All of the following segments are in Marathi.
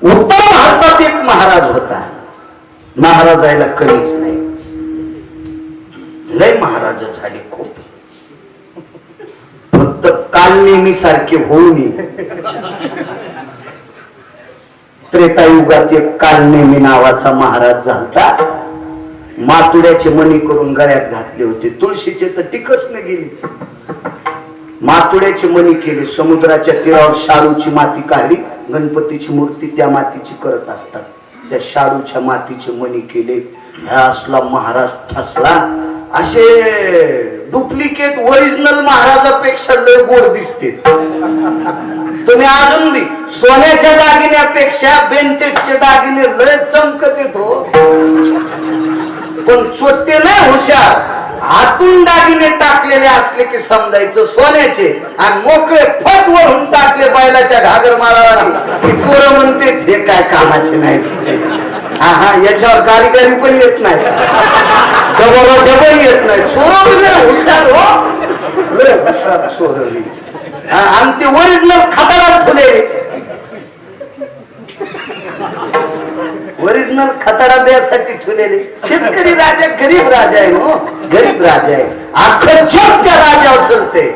उत्तर भारतात एक महाराज होता, महाराजाला कमीच नाही, लय महाराज झाले खूप, फक्त कालनेमी सारखे होऊ नये. त्रेतायुगात एक कालनेमी नावाचा महाराज झालता. मातुड्याचे मणी करून गळ्यात घातले होते, तुळशीचे तर टिकच न गेली. मातुड्याचे मणी केले, समुद्राच्या तीरावर शाडूची माती काढली, गणपतीची मूर्ती त्या मातीची करत असतात, त्या शाडूच्या मातीचे मणी केले. ह्या असला महाराज ठसला. असे डुप्लिकेट ओरिजिनल महाराजापेक्षा लय गोड दिसते. तुम्ही अजून बी सोन्याच्या दागिन्यापेक्षा बेंटेजचे दागिने लय चमकत येतो, पण चोट्टे नाही हुशार. आतून दागिने टाकलेले असले की समजायचं सोन्याचे, आणि मोकळे फट वरून टाकले बैलाच्या घागरमाळावर की चोर म्हणते हे काय कामाचे नाही. हा हा, याच्यावर कारिगरी पण येत नाही, डबल येत नाही. चोर हुशार हो, लय हुशार चोर. आणि ते ओरिजिनल खताडात ठेवले, ओरिजिनल खताडा द्यासाठी ठेवलेले. शेतकरी राजा गरीब राजा आहे, हो गरीब राजा आहे. अख्खं जग त्या राजावर चलते,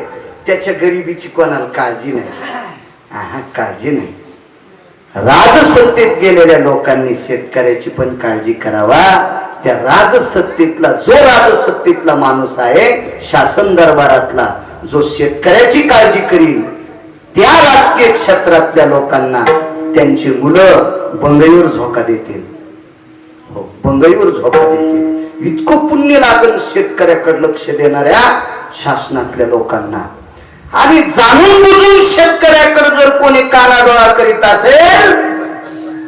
त्याच्या गरिबीची कोणाला काळजी नाही. हा, काळजी नाही. राजसत्तेत गेलेल्या लोकांनी शेतकऱ्याची पण काळजी करावा. त्या राजसत्तेतला, जो राजसत्तेतला माणूस आहे, शासन दरबारातला, जो शेतकऱ्याची काळजी करील, त्या राजकीय क्षेत्रातल्या लोकांना त्यांची मुलं बंगईवर झोका देतील. हो, बंगईवर झोका देतील. इतकं पुण्य लागेल शेतकऱ्याकडे लक्ष देणाऱ्या शासनातल्या लोकांना. आणि जाणून बुजून शेतकऱ्याकडे जर कोणी कानाडोळा करीत असेल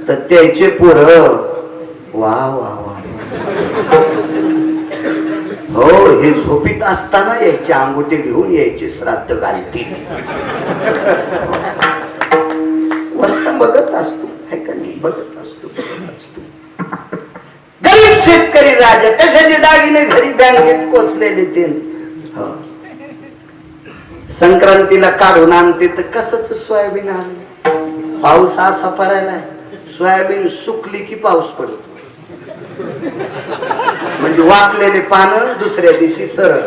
तर त्याचे पोरं वा वा वा, हो, हे झोपीत असताना यायचे अंगुठे घेऊन यायचे, श्राद्ध घालतील. वरचा बघत असतो, आहे का नाही, बघत असतो. गरीब शेतकरी राजा, कशाचे दागिने घरी बँकेत कोचलेले ते. संक्रांतीला काढून आणते तर कसच सोयाबीन आले. पाऊस असा पडायला, सोयाबीन सुकली की पाऊस पडतो. म्हणजे वाकलेले पानं दुसऱ्या दिवशी सरळ,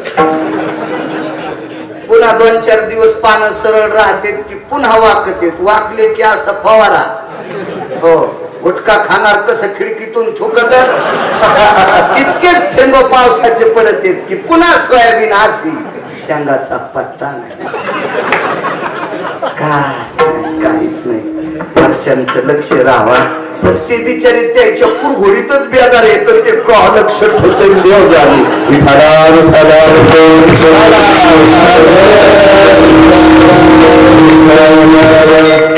पुन्हा 2-4 दिवस पानं सरळ राहते की पुन्हा वाकत येत. वाकले की असा फवारा. हो, गुटखा खाणार कसं खिडकीतून थुकत, इतकेच थेंब पावसाचे पडत येत की पुन्हा सोयाबीन अशी, शेंगाचा पत्ता नाही, काहीच नाही. घरच्यांचं लक्ष राहावा, पण ते बिचारे त्याच्या कुरघोडीतच बेजार येत, ते का लक्ष ठेवते देव झाली.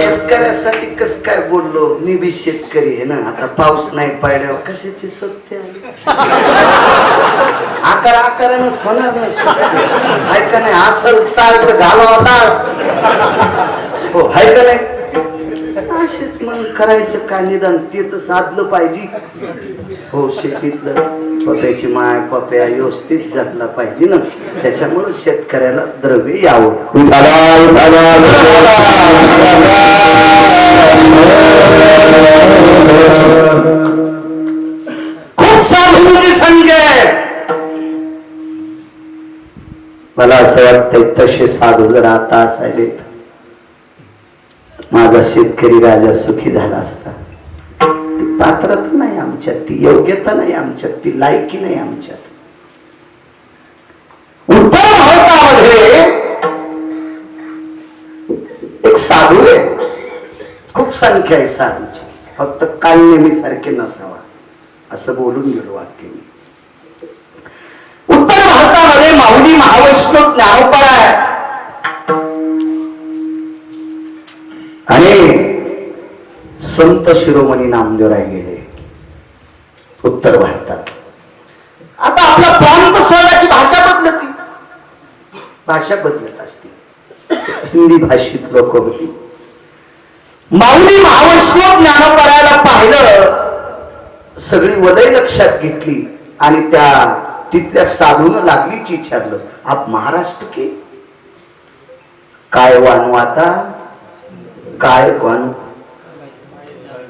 शेतकऱ्यासाठी कस काय बोललो मी, बी शेतकरी आहे ना. आता पाऊस नाही पडल्यावर कशाची सत्य आली. आकारानंच होणार नाही, आहे का नाही. असल चालत घालवा, हो आहे का नाही. असेच मन करायचं का, निदान ते तर साधलं पाहिजे. हो, शेतीतलं पप्याची माय पप्या व्यवस्थित जगला पाहिजे ना. त्याच्यामुळे शेतकऱ्याला द्रव्य यावं. खूप साधूंची संख्या आहे. मला असं वाटतंय तसे साधू जर आता असायले, माझा शेतकरी राजा सुखी झाला असता. ती पात्रता नाही आमच्यात, ती योग्यता नाही आमच्यात, ती लायकी नाही आमच्यात. उत्तर भारतामध्ये एक साधू आहे, खूप संख्या आहे साधूची, फक्त कालनेमी सारखे नसावा असं बोलून गेलो वाक्य मी. उत्तर भारतामध्ये माऊली महावैष्णव ज्ञानोबा आहे आणि संत शिरोमणी नामदेवराय गेले उत्तर भारतात. आता आपला प्रांत सोडला की भाषा बदलती, भाषा बदलत असते. हिंदी भाषित लोक होती. माऊली महावैष्णव ज्ञानोबाला पाहिलं, सगळी वलय लक्षात घेतली आणि त्या तिथल्या साधून लागलीच विचारलं, आप महाराष्ट्र के? काय वानू आता, काय वानू?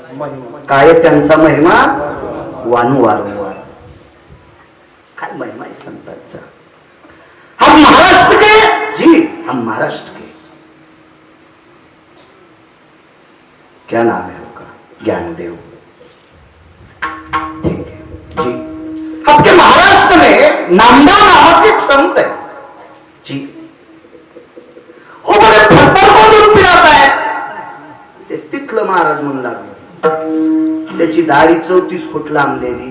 काय त्यांचा महिमा वारंवार. काय महिमा आहे संतांचा. हम महाराष्ट्र के जी, हम महाराष्ट्र के. क्या नाम है आपका? ज्ञानदेव. ठीक है जी. आपके महाराष्ट्र में नामदेव नामक एक संत है जी. हो बड़े पत्थर को दूध पिलाता है. ते तिथलं महाराज म्हणू लागले. त्याची दाढी 34 फूट लांबलेली,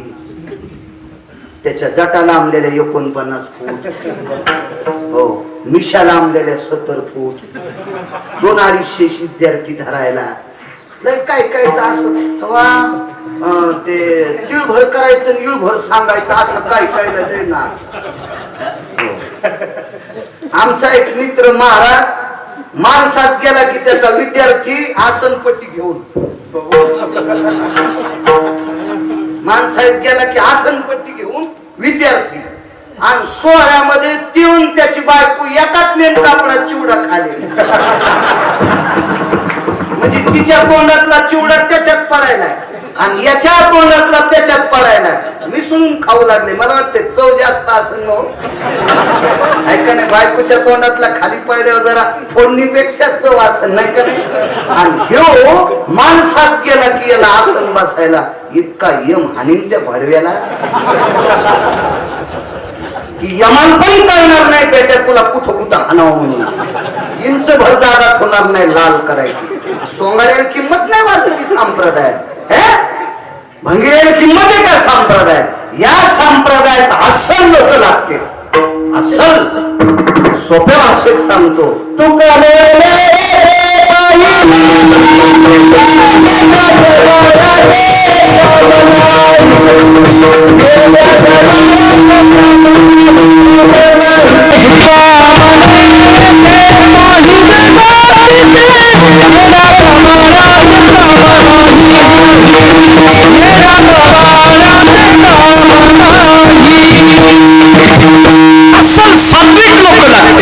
त्याच्या जटा लांबलेल्या 49 फूट, हो मिशा लांबलेल्या 70 फूट, 200-250 विद्यार्थी धरायला. लय काय कायच असं तेव्हा ते तिळभर करायचं आणि इळभर सांगायचं असं काय काय लय ना. आमचा एक मित्र महाराज माणसात गेला की त्याचा विद्यार्थी आसनपट्टी घेऊन, माणसात गेला की आसनपट्टी घेऊन विद्यार्थी, आणि सोहळ्यामध्ये तिळून त्याची बायको एकाच मेन कापडात चिवडा खाली, म्हणजे तिच्या तोंडातला चिवडा त्याच्यात पडायला आणि याच्या तोंडातला त्याच्यात पडायला, मिसळून खाऊ लागले. मला वाटते चव जास्त असेल ना ऐका नाही. बायकोच्या तोंडातला खाली पडल्यावर जरा फोडणीपेक्षा चव असेल नाही का नाही. आणि ह्यो माणसात गेला की याला आसन बसायला इतका यम हानीन त्या भडव्याला की यमान पण कळणार नाही बेट्या तुला कुठं कुठं हाणावं म्हणून. इंच भर जागा होणार नाही लाल करायची. सोंगाड्याला किंमत नाही वाटली संप्रदायात, भंगिऱ्याला किंमत आहे का संप्रदायात. या संप्रदायात असल लोक लागते. असल सोप्या भाषेत सांगतो तू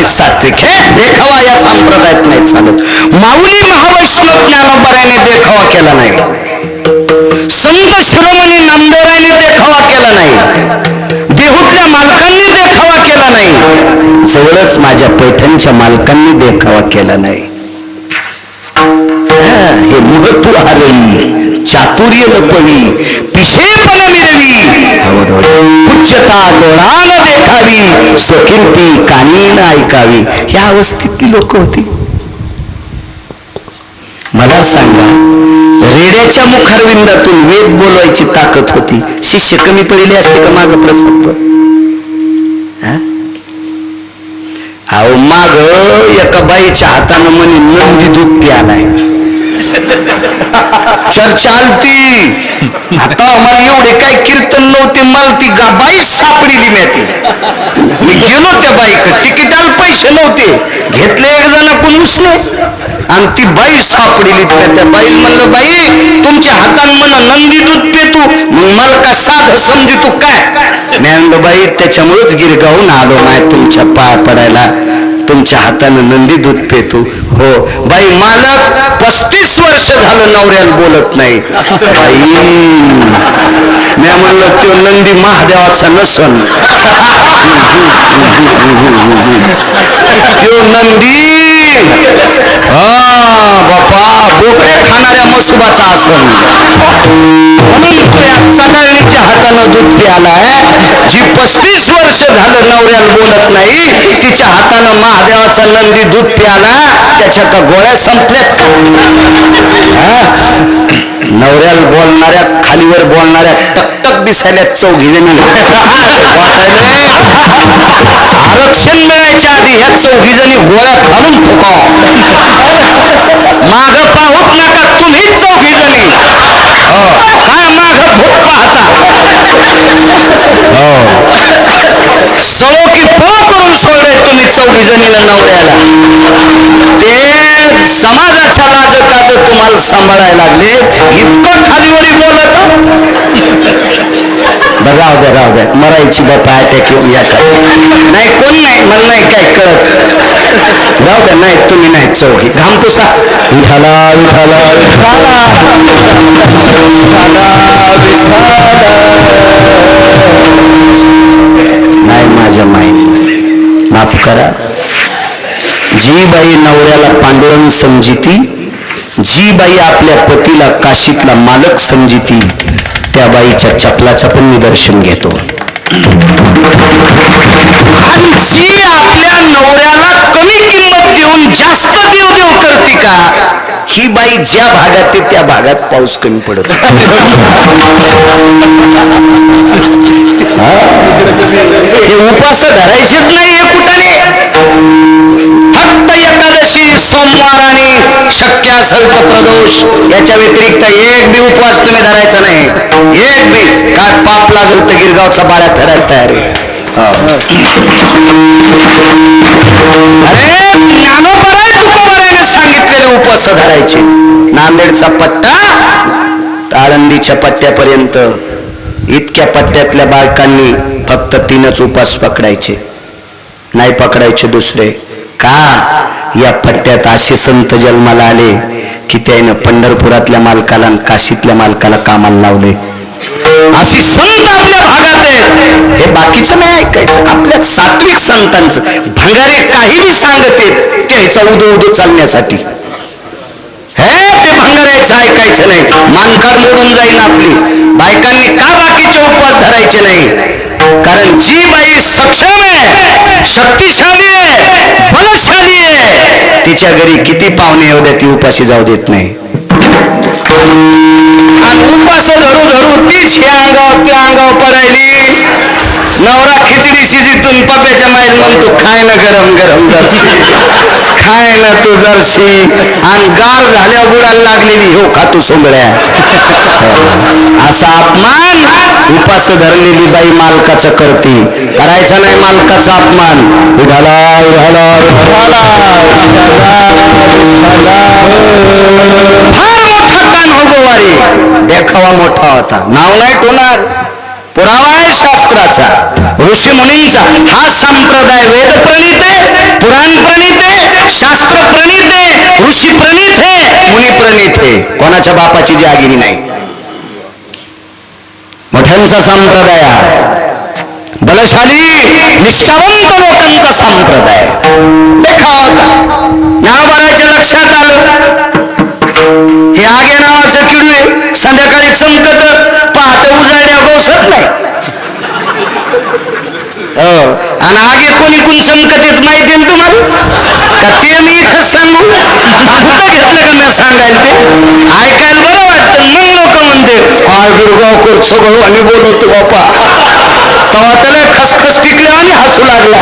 सात्विक है देखावा या संप्रदायात नाही चालत. माऊली महावैष्णव ज्ञानोबराने देखावा केला नाही, संत शिरोमणी नामदेवाने देखावा केला नाही, देहूतल्या मालकांनी देखावा केला नाही, जवळच माझ्या पैठणच्या मालकांनी देखावा केला नाही. हे महत्व हरवी चातुर्य लपवी पिशेपण मिळवी उच्चता डोळानं देखावी स्वकीर्ती कानीनं ऐकावी. ह्या अवस्थेतली लोक होती. मला सांगा, रेड्याच्या मुखारविंदातून वेद बोलवायची ताकद होती. शिष्य कमी पडले असते का माग प्रसंग? अहो माग एका बाईच्या हातानं म्हणे नंदी दूध प्यालाय. चर्चा आलती. आता मला एवढे काही कीर्तन नव्हते, मला ती बाई सापडली नाही. मी गेलो त्या बाईकडे, तिकिटाला पैसे नव्हते, घेतले एक जण उसने आणि ती बाई सापडली. त्या बाई म्हणलं बाई तुमच्या हातानं म्हणा नंदी दूध पेतू, मग मला का साध समजितू काय? म्हणलं बाई त्याच्यामुळेच गिरगावून आलो नाही तुमच्या पाय पडायला, तुमच्या हातानं नंदी दूध पेतू. हो बाई मालक 35 वर्ष झालं नवऱ्याला बोलत नाही. बाई मी म्हणलं तो नंदी महादेवाचा नसन, तो नंदी बापा बोकड्या खाणाऱ्या मसुबाचा असन. म्हणून चकाळणीच्या हातानं दूध प्यालाय. जी 35 वर्ष झालं नवऱ्याला बोलत नाही तिच्या हातानं महादेवाचा नंदी दूध प्याला. त्याच्या का गोळ्या संपल्यात का? नवऱ्याला बोलणाऱ्या खालीवर बोलणाऱ्या टकटक दिसायला चौघी जणी आरक्षण मिळायच्या आधी ह्या चौघी जणी गोळ्या घालून फुकाव. माग पाहूत नका तुम्ही चौघी जणी. काय माग भूत पाहता? सळो की पो करून सोडले तुम्ही चौघी जणीला नवऱ्याला. ते समाजाच्या लाज काज तुम्हाला सांभाळायला लागले. इतकं खालीवरी बोलत. राहू द्या राहू द्या, मरायची बापा अटॅक येऊन या का नाही. कोण नाही, मला नाही काय कळत. राहू द्या, नाही तुम्ही नाही चौघी घाम पुसा. विठाला विठाला विठाला करा. जी बाई नवऱ्याला पांडुरंग समजिती, जी बाई आपल्या पतीला काशीतला मालक समजिती, त्या बाईच्या चपलाचं पण मी दर्शन घेतो. आणि जी आपल्या नवऱ्याला कमी किंमत देऊन जास्त देव देव करते का, ही बाई ज्या भागात त्या भागात पाऊस कमी पडत. हे उपास धरायचेच नाही हे कुठाने. फक्त एकादशी, सोमवार आणि शक्य असेल तर प्रदोष, याच्या व्यतिरिक्त एक बी उपवास तुम्ही धरायचा नाही. एक बी, का पाप लागल तर गिरगावचा बाळा फेडायला तयार आहे. अरे ज्ञानोबराय तुकोबरायाने सांगितलेले उपवास धरायचे. नांदेडचा पट्टा आळंदीच्या पट्ट्यापर्यंत इतक्या पट्ट्यातल्या बायकांनी फक्त 3च उपवास पकडायचे, नाही पकडायचे दुसरे. का? या पट्ट्यात असे संत जन्माला आले की त्यानं पंढरपुरातल्या मालकाला आणि काशीतल्या मालकाला कामाला लावले. अशी संत आपल्या भागात आहेत. हे बाकीचं नाही ऐकायचं, आपल्या सात्विक संतांचं. भंगारे काहीही सांगते त्याचा उदो उदो चालण्यासाठी. हे ते भंगाऱ्याचं ऐकायचं नाही, मानकार मोडून जाईल आपली. बायकांनी का बाकीचे उपवास धरायचे नाही? कारण जी बाई सक्षम आहे, शक्तिशाली आहे, बलशाली आहे, तिच्या घरी किती पाहुणे येऊ द्या ती उपाशी जाऊ देत नाही. आणि उपास धरू धरू तीच हे अंगावर त्या अंगावर पडायली. नवरा खिचडी शिजीतून पप्याच्या माईल म्हणतो खाय ना गरम गरम जाती, खाय ना तू जरशी. आणि गार झाल्या बुडाला लागलेली हो खातू सोंगड्या. असा अपमान उपास धरलेली बाई मालकाचं करते. करायचा नाही मालकाचा अपमान. उधाला उधाला उधाला. फार मोठा कान हो गोवारी, देखावा मोठा होता, नाव नाही ठेवणार. पुरावा आहे शास्त्राचा, ऋषी मुनींचा. हा संप्रदाय वेद प्रणीत आहे, पुराण प्रणीत आहे, शास्त्र प्रणीत आहे, ऋषी प्रणीत आहे, मुनी प्रणीत आहे. कोणाच्या बापाची जागिरी नाही. मोठ्यांचा संप्रदाय आहे, बलशाली निष्ठावंत लोकांचा संप्रदाय. देखावा होता. ज्ञानोबाराच्या लक्षात आलं हे आगे नावाचं किडू आहे, संध्याकाळी चमकत, पहाटे उजाड्या बसत नाही. आणि आगे कोणी कोण चमकत येत माहिती आहे तुम्हाला का? ते मी इथंच सांगू? कुठं घेतलं का मी सांगायला? ते ऐकायला बरं वाटतं. मग लोक म्हणते काय गुरगाव करतो गो आणि बोलवतो बापा. तेव्हा त्याला खसखस पिकले आणि हसू लागला.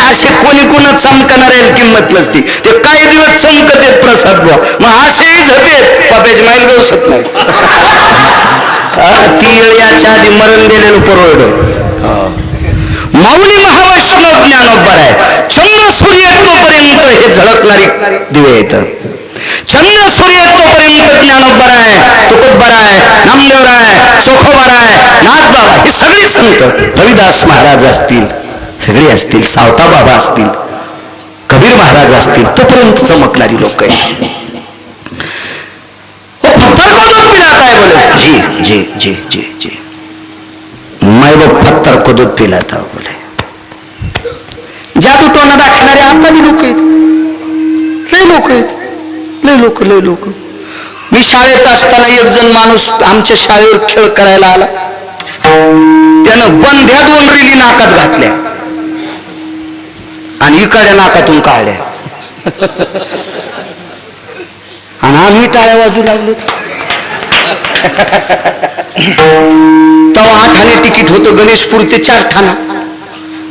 असे कोणी कोण चमकणारे किंमत नसती. ते काही दिवस चमकत येत प्रसाद बुवा, मग असेच होते पपेज माईल गवसत नाही. ती याच्या आधी मरण दिलेलं परवड. माऊली महावैष्णव ज्ञानोबर आहे. चंद्र सूर्य तोपर्यंत हे झळकणारी दिवे येतात. चंद्र सूर्य तोपर्यंत ज्ञानोबर आहे, तुकोबर आहे, नामदेव आहे, चोखोबर आहे, नाथबाबा, हे सगळे संत. रविदास महाराज असतील, सगळे असतील, सावता बाबा असतील, कबीर महाराज असतील, तोपर्यंत चमकणारी लोक आहेत. पत्थर को दूध पिलाता है बोले. जी जी जी जी जी मैं वो पत्थर को दूध पिलाता हूं बोले. जादू टोना दाखवणारे आता बी लोक आहेत, लय लोक आहेत, लय लोक लय लोक. मी शाळेत असताना एक जण माणूस आमच्या शाळेवर खेळ करायला आला. त्यानं बंध्या 2 रिली नाकात घातल्या आणि इकडे नाकातून काढल्या. आणि आम्ही टाळ्या वाजू लागलो. तेव्हा 8 आणे तिकीट होतं गणेशपूर ते 4 ठाणा.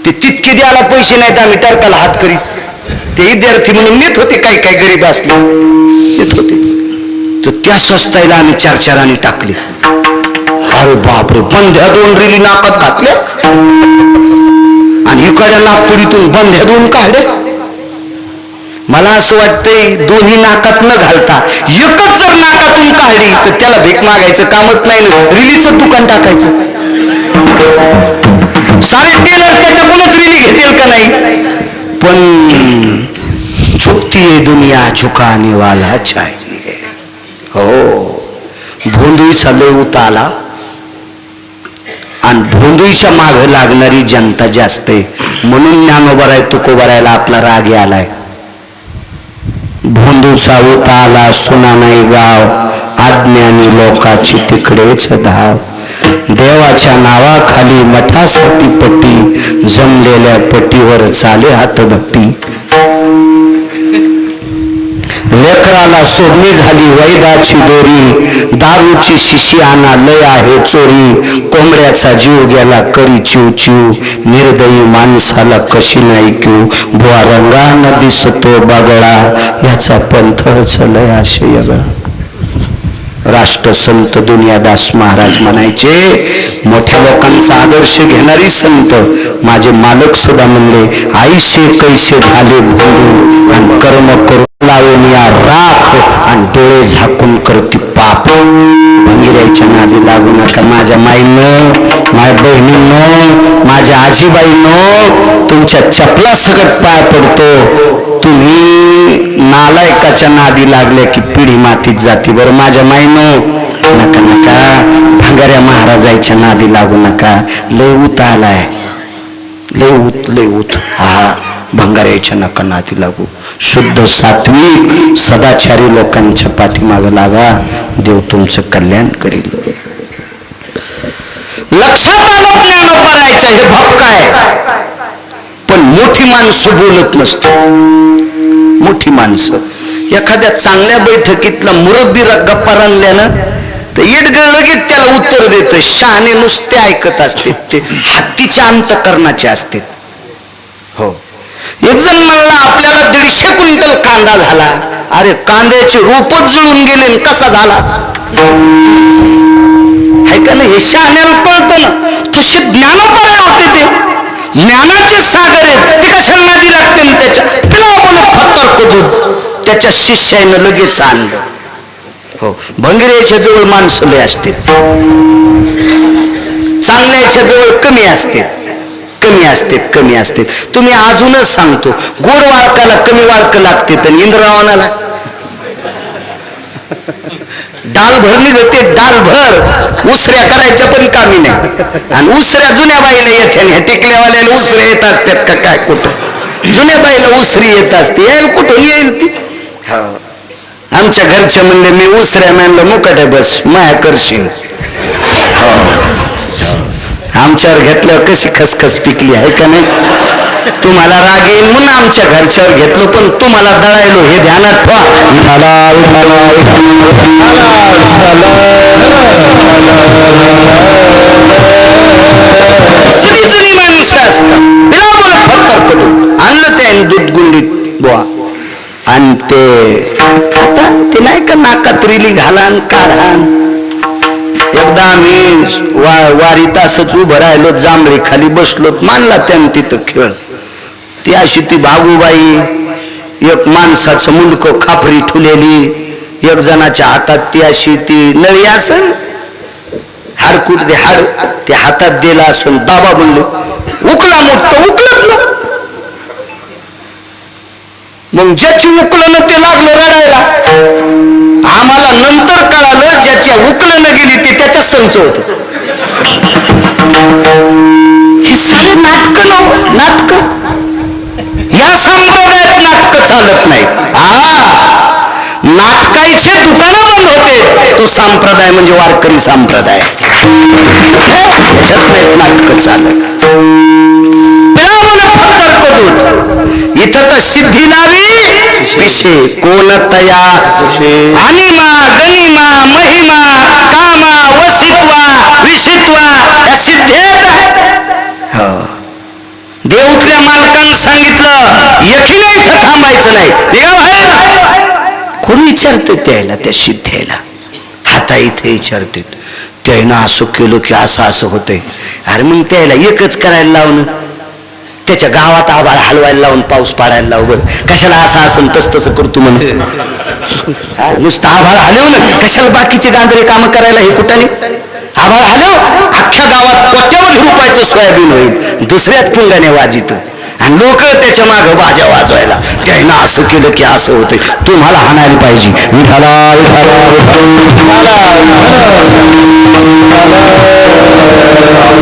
ते तितके द्यायला पैसे नाहीत, आम्ही तर्काला हात करीत. ते विद्यार्थी म्हणून नेत होते, काही काही गरीब असले येत होते. तर त्या स्वस्ताईला आम्ही 4-4 आणे टाकले. अरे बापरे, बंध्या 2 रिली नाकात घातल्या आणि इकडच्या नागपुडीतून बंध्या 2 काढल्या. मला असं वाटतंय दोन्ही नाकात न घालता एकच जर नाकातून काढली तर त्याला भीक मागायचं कामच नाही ना, रिलीचं दुकान टाकायचं. सारे टेलर त्याच्याकडूनच रिली घेतील का नाही? पण झुकती है दुनिया, झुकाने वाला चाहिए. हो, भोंदूचा लय उताला आणि भोंदूच्या माग लागणारी जनता जास्त आहे. म्हणून ज्ञानोबराय तुकोबरायला आपला राग आलाय. भोंदूचा उता आला सुना नाही गाव, अज्ञानी लोकाची तिकडेच धाव. देवाच्या नावाखाली मठासाठी पट्टी, जमलेल्या पट्टीवर चाले हातभट्टी. लेकराला सोडणी झाली वैदाची दोरी, दारूची शिशी आणा लय आहे चोरी. कोंबड्याचा जीव गेला करी चिव चिव, निर्दयी माणसाला कशी नाही क्यू. बुवा रंगानं दिसतो बगळा, याचा पंथच लय आशयगळा. राष्ट्रसंत दुनियादास महाराज म्हणायचे, मोठ्या लोकांचा आदर्श घेणारी संत. माझे मालक सुद्धा म्हणले, आईशे कैसे झाले भोंदू, आणि कर्म करून लावून या राख, आणि डोळे झाकून करती पाप. भंगिरायच्या नादी लागू नका. माझ्या माईनं, माझ्या बहिणींनो, माझ्या आजीबाईंनो, तुमच्या चपला सकट पाय पडतो. तुम्ही नालायकाच्या नादी लागल्या की पिढी मातीत जाती. बरं माझ्या माईनो, नका नका भंगाऱ्या महाराजाच्या नादी लागू नका. लय उत आलाय, लय उत. हा भंगाऱ्याच्या नका नादी लागू. शुद्ध सात्विक सदाचारी लोकांच्या पाठीमाग लागा, देव तुमचं कल्याण करील. लक्षात आलं ज्ञानोबरायचं हे भपकाय. पण मोठी माणसं बोलत नसतो. मोठी माणसं एखाद्या चांगल्या बैठकीतला मुरब्बी गप्पा रंगल्यानं तर येडगळ लगेच त्याला उत्तर देतोय. शहाणे नुसते ऐकत असते, ते हत्तीच्या अंतकरणाचे असते. हो, एक जण म्हणला आपल्याला 150 क्विंटल कांदा झाला. अरे कांद्याचे रोपच जुळून गेले, कसा झाला? आहे का नाही? हे शहाण्याला कळतं ना. तसे ज्ञानोबराय होते, ते ज्ञानाचे सागर आहेत. ते कशाला नादी लागते त्याच्या पिला बोल फत्तर कदून त्याच्या शिष्यानं लगेच आणलं. हो, भंगिऱ्याच्या जवळ माणसं लय असते, चांगल्याच्या जवळ कमी असते. तुम्ही अजूनच सांगतो, गोड वाळकाला कमी वाळक लागते, तर इंद्रावणाला डाल भर निघते. डाल भर उसऱ्या करायच्या पण कामी नाही. आणि उसऱ्या जुन्या बाईला येते, टिकल्यावाल्याला उसऱ्या येत असतात का काय? कुठं जुन्या बाईला उसरी येत असते, यायला कुठून येईल ती? हो, आमच्या घरच्या म्हणले मी उसऱ्या म्हणलं मुकट बस माया करशील. हो, आमच्यावर घेतल्यावर कशी खसखस पिकली आहे का नाही? तुम्हाला राग येईल म्हणून आमच्या घरच्यावर घेतलं, पण तुम्हाला दळायलो हे ध्यानात ठेवा. जुनी माणसं असतात, फत्तर करून आणलं त्याने दूध गुंडीत बुवा. आणि ते नाही का नाकात रिली घालान काढान. एकदा आम्ही वारीत असंच उभं राहिलो, जांभळी खाली बसलो, मानला त्यानं तिथं खेळ. ती अशी ती भागूबाई, एक माणसाचं मुंडकं खापरी ठुलेली, एक जणाच्या हातात ती अशी ती नळी असन, हाडकूट दे हाड ते हातात दिला असून दाबा म्हणलो, उकला मोठं उकलत. मग ज्याची उकलनं ते लागलं रडायला. आम्हाला नंतर कळालं ज्याच्या उकलनं गेली ते त्याच्या संच होत. हे सारे नाटक नाटक या संप्रदायात नाटक चालत नाही. नाटकाचे दुकानं बंद होते. तो संप्रदाय म्हणजे वारकरी संप्रदाय, त्याच्यात नाहीत नाटक चालत. इथं तर सिद्धी नावी विषे कोण तया अनिमा गनिमा महिमा कामा वसित्वा विषित्वा या सिद्धेत. देऊतल्या मालकानं सांगितलं यकीने इथं थांबायचं नाही, निघा बाहेर. कोणी विचारते त्याला, त्या सिद्धेला हाता इथे विचारते, त्यानं असं केलं की असं होतंय. अरे मग त्याला एकच करायला लावणं, त्याच्या गावात आभाळ हलवायला लावून पाऊस पाडायला लावून कशाला असं तसं करतो म्हणते. नुसतं आभाळ हलवलं कशाला बाकीचे गांजरे कामं करायला? हे कुठं नाही. आभाळ हलव, अख्ख्या गावात कोट्यावधी रुपयाचं सोयाबीन होईल, दुसऱ्याच पुंगाने वाजित, आणि लोक त्याच्या मागं बाजा वाजवायला. त्यानं असं केलं की असं होतंय. तुम्हाला हाणायला पाहिजे. विठाला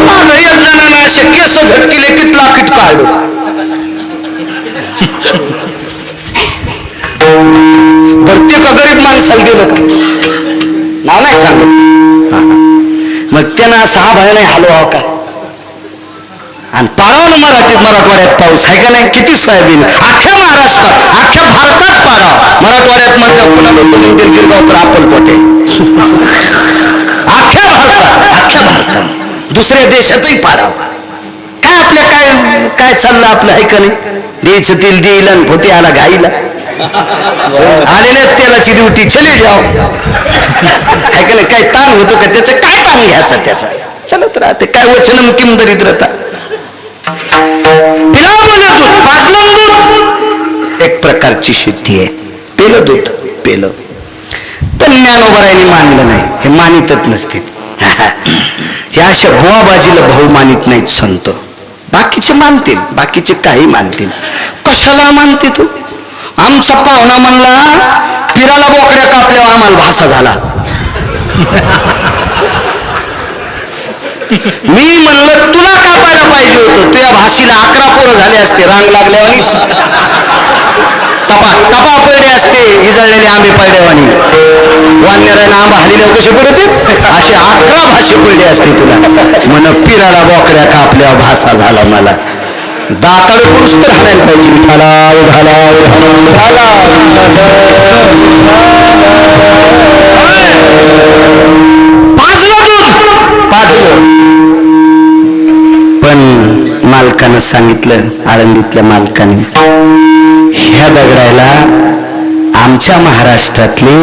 माझं एक जणांना असे केस झटकिले कितला किट काढलो. भरती का गरीब माणसाला गेलं का नाव नाही सांगत. मग त्यानं 6 भाई हलवावं का आणि पाडावं मराठवाड्यात पाऊस आहे का नाही. किती सोयाबीन अख्ख्या महाराष्ट्रात अख्ख्या भारतात पाडाव. मराठवाड्यात म्हणलं पुन्हा लोक गिरगाव तर अक्कलकोटे. अख्ख्या भारतात दुसऱ्या देशातही पाडाव. काय आपल्या काय काय चाललं आपलं आहे का नाही. द्यायचं तेल देईल आणि भोते आला घाईला आलेल्या तेलाची ड्युटी चले जाव आहे का नाही. काय ताण होतो का त्याचं काय ताण घ्यायचा त्याचा चलत राहते. काय वचनम किम दरिद्रता. एक प्रकारची सिद्धी आहे. पेलं दूध पेलं. पण ज्ञानोबरायांनी मानलं नाही. हे मानितच नसते. हे अशा बुवाबाजीला भाऊ मानित नाहीत संत. बाकीचे मानतील बाकीचे काही मानतील. कशाला मानते तू. आमचा पाहुणा म्हणला पिराला बोकड्या कापल्यावर आम्हाला भासा झाला. मी म्हणलं तुला कापायला पाहिजे होतं. तुझ्या भाषेला 11 पोरं झाले असते रांग लागल्यावानीच. तपा पडले असते इजळलेले आंबे पडल्यावानी. वानरायला आंबा हल्ल्यावर कसे पडते असे 11 भाषे पडले असते तुला. म्हण पिराला बोकड्या कापल्यावर भासा झाला मला. दाताळ पुरुष तर हाणायला पाहिजे. विठाला पण मालकानं सांगितलं आळंदीतल्या मालकाने ह्या दगडायला आमच्या महाराष्ट्रातले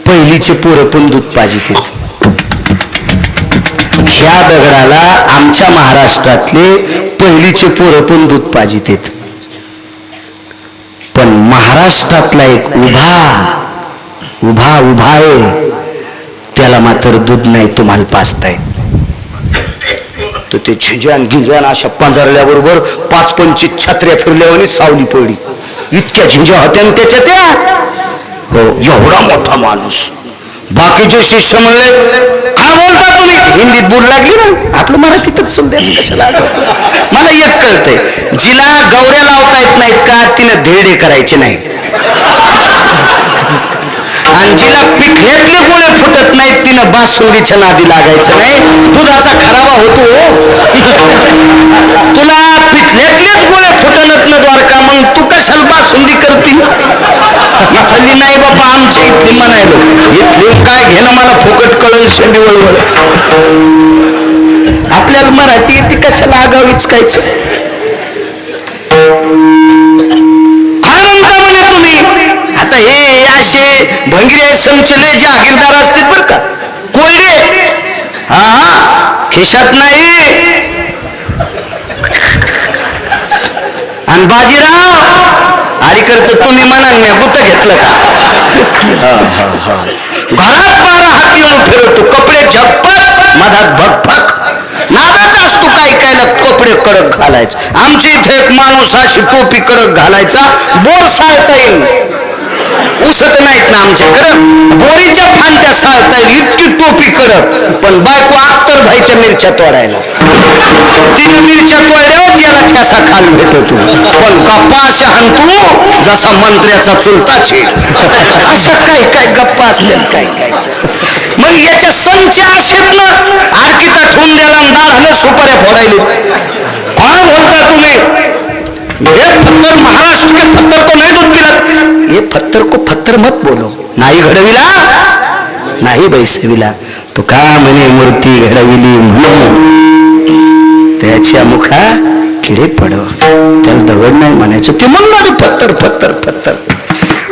पहिलीचे पोरं पण दूध पाजित. ह्या दगडाला आमच्या महाराष्ट्रातले पहिलीचे पोरं पण दूध पाजित. पण महाराष्ट्रातला एक उभा आहे त्याला मात्र दूध नाही तुम्हाला पाजता येत. तर ते झिंजान गिंजान अशा पंजरल्याबरोबर 5-25 छत्र्या फिरल्यावर सावली पडली. इतक्या झिंजा होत्या त्याच्या त्या. हो एवढा मोठा माणूस. बाकीचे शिष्य म्हणले काय बोलता तुम्ही. हिंदीत बोल लागली ना आपलं मराठीतच समजायचं कशाला. मला एक कळतंय जिला गौऱ्या लावता येत नाहीत का तिनं धेडे करायचे नाही. आणि जिला पिठल्यातले गोळे फुटत नाहीत तिनं बासुंदीच्या नादी लागायचं नाही. दुधाचा खराबा होतो. तुला पिठल्यातलेच गोळे फुटत न द्वारका मग तू कशाला बासुंदी करती. इथली नाही बाबा आमच्या इथली म्हणायलो. इथली काय घेणं मला फुकट कळून शेंडी वळवळ. आपल्याला मराठी येते कशाला आगाव इचकायचं. तुम्ही आता हे असे भंगिरे संचले जहागीरदार असतील बर का. कोल्डे हा खिशात नाही. आणि बाजीराव अलीकडचं तुम्ही म्हणा मी गुत घेतलं का. घरात 12 हात येऊन फिरवतो. कपडे झप्पत मधात भगफक. नादाच असतो काही कायला कपडे कडक घालायचं. आमच्या इथे एक माणूस अशी टोपी कडक घालायचा बोर साळता येईल. उसत नाहीत ना आमच्याकडं. बोरीच्या फांद्या साळता येईल इतकी टोपी कडक. पण बायको अख्तर भाईच्या मिरच्या तोडायला. तिने मिरच्या तोडल्यावर याला ठ्यासा खाल भेटतो. पण गप्पा अशा हाणतो जसा मंत्र्याचा चुलताचे. अशा काय काय गप्पा असतात काय काय. मग याच्या संच असेत ना आरकीता ठेवून द्याला दाढानं सुपाऱ्या फोडायले. काय बोलता तुम्ही. ये पत्थर महाराष्ट्र के पत्थर को नहीं दूध पिलत. ये पत्थर को पत्थर मत बोलो. नाही घडविला नाही बैसविला. तो का म्हणे मूर्ती घडविली म्हणून त्याच्या मुखा किडे पडो. त्याला दगड नाही म्हणायचं. ते म्हणणार पत्थर पत्थर पत्थर.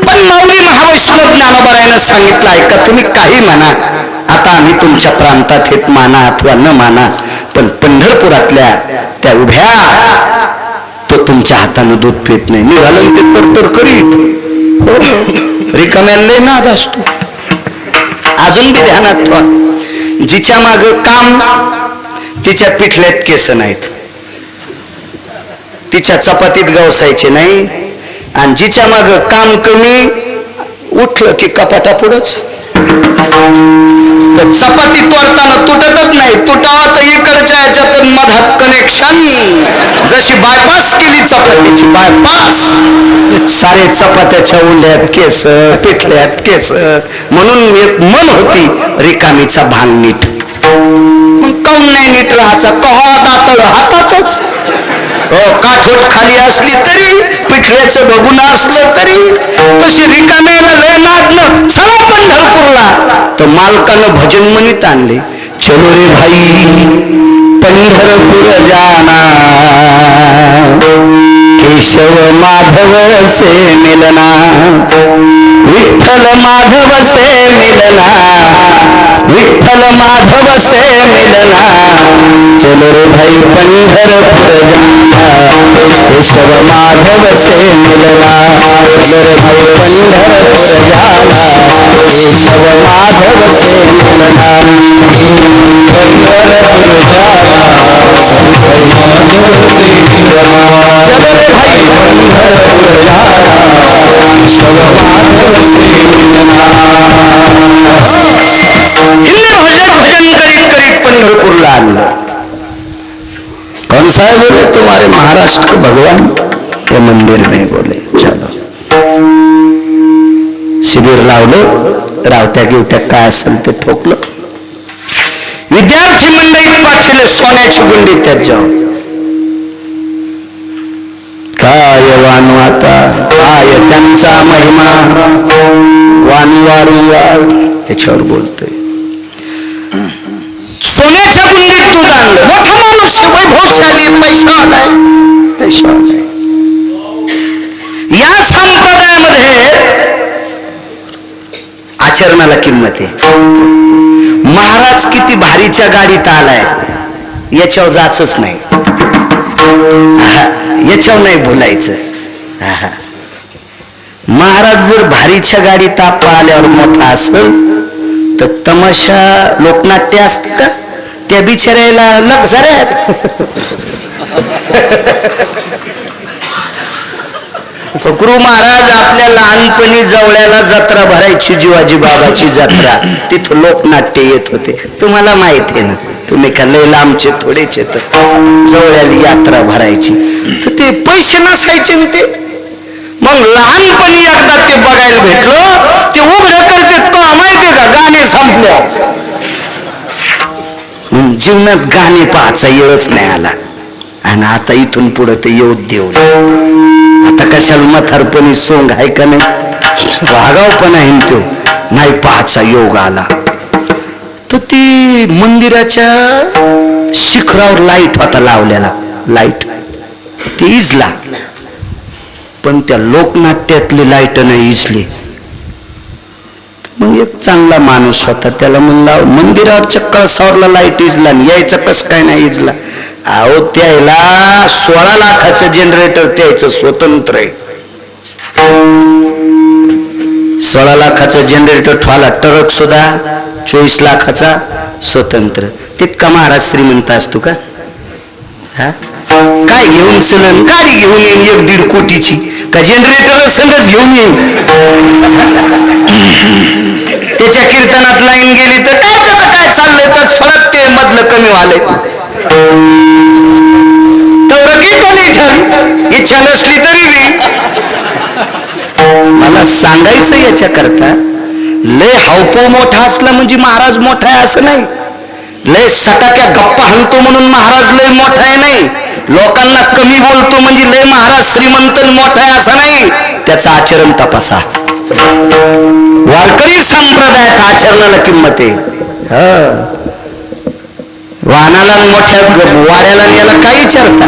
पण माऊली महावैष्णव ज्ञानोबारायनं सांगितलं ऐका तुम्ही काही म्हणा. आता आम्ही तुमच्या प्रांतात हेत माना अथवा न माना पण पंढरपुरातल्या त्या उभ्या तो तुमच्या हातानं दूध पित नाही. निघालं ते तर करीत. रिकाम्याला नाद असतो. अजून बी ध्यानात ठेवा. जिच्या माग काम तिच्या पिठल्यात केस नाहीत. तिच्या चपातीत गवसायचे नाही. आणि जिच्या माग काम कमी उठलं की कपाटा पुढंच. तर चपाती तोडताना तुटतच नाही, तुटावा तर इकडच्या ह्याच्यात मधात कनेक्शन. जशी बायपास केली चपातीची बायपास, सारे चपात्याच्या उंड्यात केस, पिठल्यात केस. म्हणून एक मन होती रिकामीचा भांग नीट. मग काऊन नाही नीट राहायचा, कहा दातळ हातातच. काठोट खाली असली तरी, पिठल्याचं बघून असलं तरी, तशी रिकाम्याला लय नादलं. चला पंढरपूरला. तर मालकानं भजन म्हणीत आणले, चलो रे भाई पंढरपूर जाना, केशव माधव से मिलना, विठ्ठल माधव से मिलना, विठ्ठल माधव से मिलना, चलो रे भाई पंढरपूर जाना, केशव माधव से मिलना, चलो रे भाई पंढरपूर जाना, केशव माधव से मिलना, पंढरपूर जाना, चलो रे भाई पंढरपूर जाना, केशव माधव से मिलना. भजन करीत करीत पंढरपूरला आणलं. कौन सा है बोले, तुम्हारे महाराष्ट्र के भगवान के मंदिर में. बोले चलो. शिबिर लावलं, रावट्या गिवट्या काय असेल ते ठोकलं. विद्यार्थी मंडळीत पाठवले सोन्याची गुंडी त्याच्यावर. काय वाणू आता, काय त्यांचा महिमा, वाणू वारंवार त्याच्यावर बोलतोय. सोन्याच्या गुंडीत दूध आणलं. मोठा माणूस, वैभवशाली, पैशावालाय, पैशावालाय. या संप्रदायामध्ये आचरणाला किंमत आहे. महाराज किती भारीच्या गाडीत आलाय याच्यावर जायचंच नाही, याच्यावर नाही बोलायचं. महाराज जर भारीच्या गाडीत आपा आल्यावर मोठा असेल तर तमाशा लोकनाट्य असत का, त्या बिचाऱ्याला लक्झऱ्यात. फकरू महाराज आपल्या लहानपणी जवळ्याला जत्रा भरायची, जीवाजी बाबाची जत्रा. तिथं लोकनाट्य येत होते, तुम्हाला माहित आहे ना. तुम्ही का लय लांबचे थोडेच येत. जवळ्याला यात्रा भरायची तर ते पैसे नसायचे ना ते. मग लहानपणी एकदा ते बघायला भेटलो, ते उघडं करते का माहितीये का, गाणे संपल्या. जीवनात गाणे पाहायचा येळच नाही आला. आणि आता इथून पुढे ते येऊ देऊ. आता कशाला म्हातारपणी सोंग आहे का नाही, वागाव पण आहे तो, नाही पाहायचा योग आला. तर ती मंदिराच्या शिखरावर लाईट होता लावलेला, लाईट ती इजला. पण त्या लोकनाट्यातली लाईट नाही इजली. मग एक चांगला माणूस होता, त्याला म्हणला मंदिरावरच्या कळसावरला लाईट इजला, यायचं कसं काय नाही इजला. अहो त्याला 16 लाखाचं जनरेटर त्याचं स्वतंत्र आहे. 16 लाखाचं जनरेटर ठेवला, ट्रक सुद्धा 24 लाखाचा स्वतंत्र. तितका महाराज श्रीमंत असतो का? हा काय घेऊन चलन, गाडी घेऊन येईन 1-1.5 कोटीची का, जनरेटर संगच घेऊन येईन. त्याच्या कीर्तनात लाईन गेली तर काय त्याचं काय चाललंय, तर परत ते मधलं कमी व्हालंय. तर इच्छा नसली तरी बी मला सांगायचं याच्या करता, लय हावपो मोठा असला म्हणजे महाराज मोठा आहे असं नाही. लय सटाक्या गप्पा हाणतो म्हणून महाराज लय मोठा आहे नाही. लोकांना कमी बोलतो म्हणजे लय महाराज श्रीमंत मोठा आहे असं नाही. त्याचं आचरण तपासा. वारकरी संप्रदायात आचरणाला किंमत आहे. वाहनाला मोठ्या वाड्याला याला काय विचारता.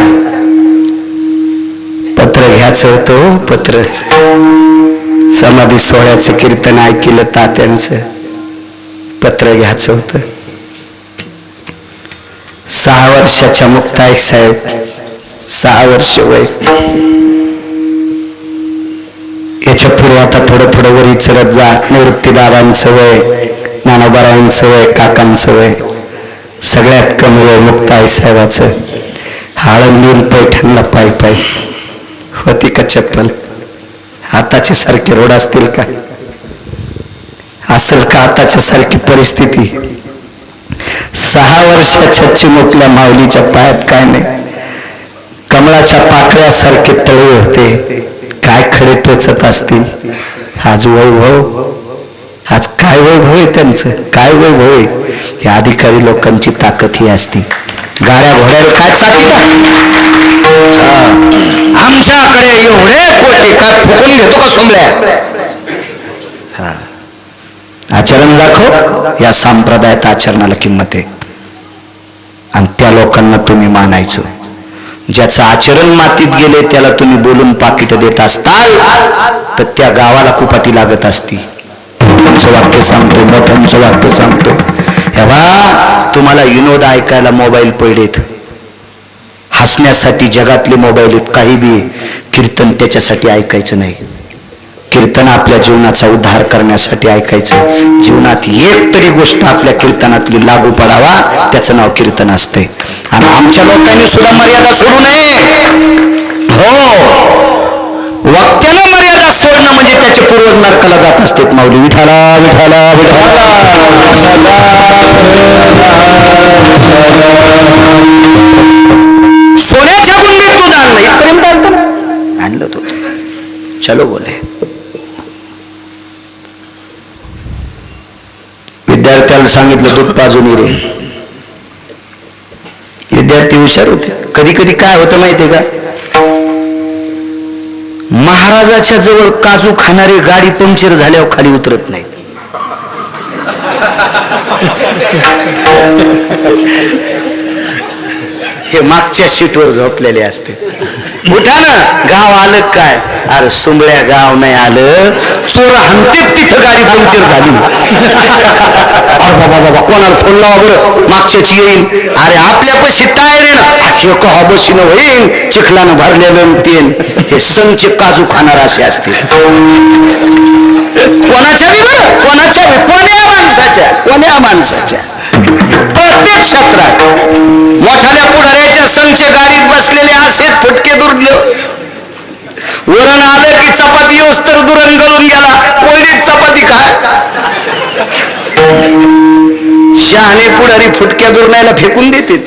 पत्र घ्यायचं होतं, पत्र. समाधी सोहळ्याचं कीर्तन ऐकलं तात्यांचं, पत्र घ्यायचं होतं. 6 वर्षाच्या मुक्ताई साहेब, 6 वर्ष वय. याच्या पुढे आता थोडं थोडं वरी चढत जा. निवृत्तीदादांचं वय, नानाबारांचं वय, काकांचं वय, सगळ्यात कमी वय मुक्ताई साहेबाचं. आळंदीहून पैठणला पायी पायी होती का चप्पल? आताची सारखे रोड असतील का? असेल का आताच्या सारखी परिस्थिती? 6 वर्षाच्या चिमुकल्या माऊलीच्या पायात काय नाही, कमळाच्या पाकळ्यासारखे तळवे होते, काय खडे टोचत असतील. आज वैभव, आज काय वैभव आहे त्यांचं, काय वैभव आहे. या अधिकारी लोकांची ताकद ही असती. गाड्या घोड्याला काय चालती का? आमच्याकडे एवढे कोटी काय फुकून घेतो का सोमल्या? आचरण दाखव. या संप्रदायात आचरणाला किंमत आहे आणि त्या लोकांना तुम्ही मानायचं. ज्याचं आचरण मातीत गेले त्याला तुम्ही बोलून पाकिट देत असताल तर त्या गावाला कुपाटी लागत असती. मोठ्यांचं वाक्य सांगतोय, मोठ्यांचं वाक्य सांगतोय. हे बा, तुम्हाला विनोद ऐकायला मोबाईल पडलेत, हसण्यासाठी जगातले मोबाईल आहेत. काही बी कीर्तन त्याच्यासाठी ऐकायचं नाही. कीर्तन आपल्या जीवनाचा उद्धार करण्यासाठी ऐकायचं. जीवनात एक तरी गोष्ट आपल्या कीर्तनातली लागू पडावा, त्याचं नाव कीर्तन असते. आणि आमच्या लोकांनी सुद्धा मर्यादा सोडू नये. हो, वक्त्यानं मर्यादा सोडणं म्हणजे त्याचे पूर्वज नरकाला जात असतात. माऊली विठाला विठाला विठाला. सोन्याच्या गुंडीत दूध आणलं, इथपर्यंत आणतं ना, आणलं दूध. चलो बोले. विद्यार्थ्याला सांगितलं दूध पाजून रे. विद्यार्थी हुशार होते. कधी कधी काय होतं माहितीये का, महाराजाच्या जवळ काजू खाणारी गाडी पंक्चर झाल्यावर खाली उतरत नाही. हे मागच्या सीटवर झोपलेले असते. उठा ना, गाव आलं काय? अरे सुंबळ्या गाव नाही आलं, चोर हंतेत तिथं गाडी पंक्चर झाली. अरे बाबा बाबा, कोणाला फोन लावा बरं, मागच्याची येईल. अरे आपल्यापाशी टायर आहे ना, हे कहा बशीनं होईल, चिखलानं भरलेलं तेन. हे संच काजू खाणार असे असते. कोणाच्या बी बरं, कोणाच्या बी, कोण्या माणसाच्या प्रत्येक क्षेत्रात मोठ्याल्या पुढाऱ्याच्या संच गाडीत बसलेले असेच फुटके दुरलं. वरण आलं की चपाती येऊस तर दुरण गळून गेला, कोरडीत चपाती काय. शहाणे पुढारी फुटक्या दुरण्याला फेकून देते,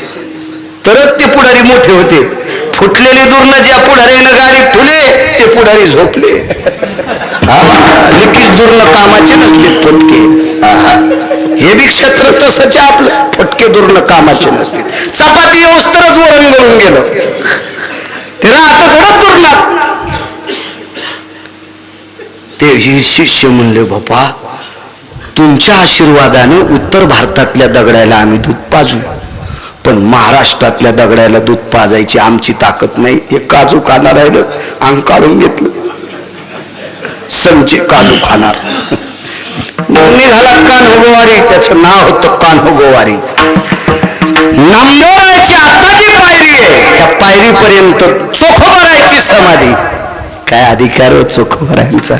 तरच ते पुढारी मोठे होते. फुटलेले दुरण ज्या पुढाऱ्यानं गाडीत ठुले ते पुढारी झोपले. लिखित दुर्ण कामाचे नसते फुटके. हे बी क्षेत्र तसंच आपलं, फटके दुर्ण कामाचे नसते. चपाती येऊस तरच वरण गळून गेलं, ते राहत घडत दुरणार. ते ही शिष्य म्हणले, बापा तुमच्या आशीर्वादाने उत्तर भारतातल्या दगडायला आम्ही दूध पाजू, पण महाराष्ट्रातल्या दगडायला दूध पाजायची आमची ताकद नाही. हे काजू खाणार राहिलं, अंग काढून घेतलं. संचे काजू खाणार. निघाला कान्होगोवारी, त्याचं नाव होतं कान्होगोवारी. नंबोराची आता जी पायरी आहे, त्या पायरीपर्यंत चोखोबरायची समाधी. काय अधिकार हो चोखोबरायांचा.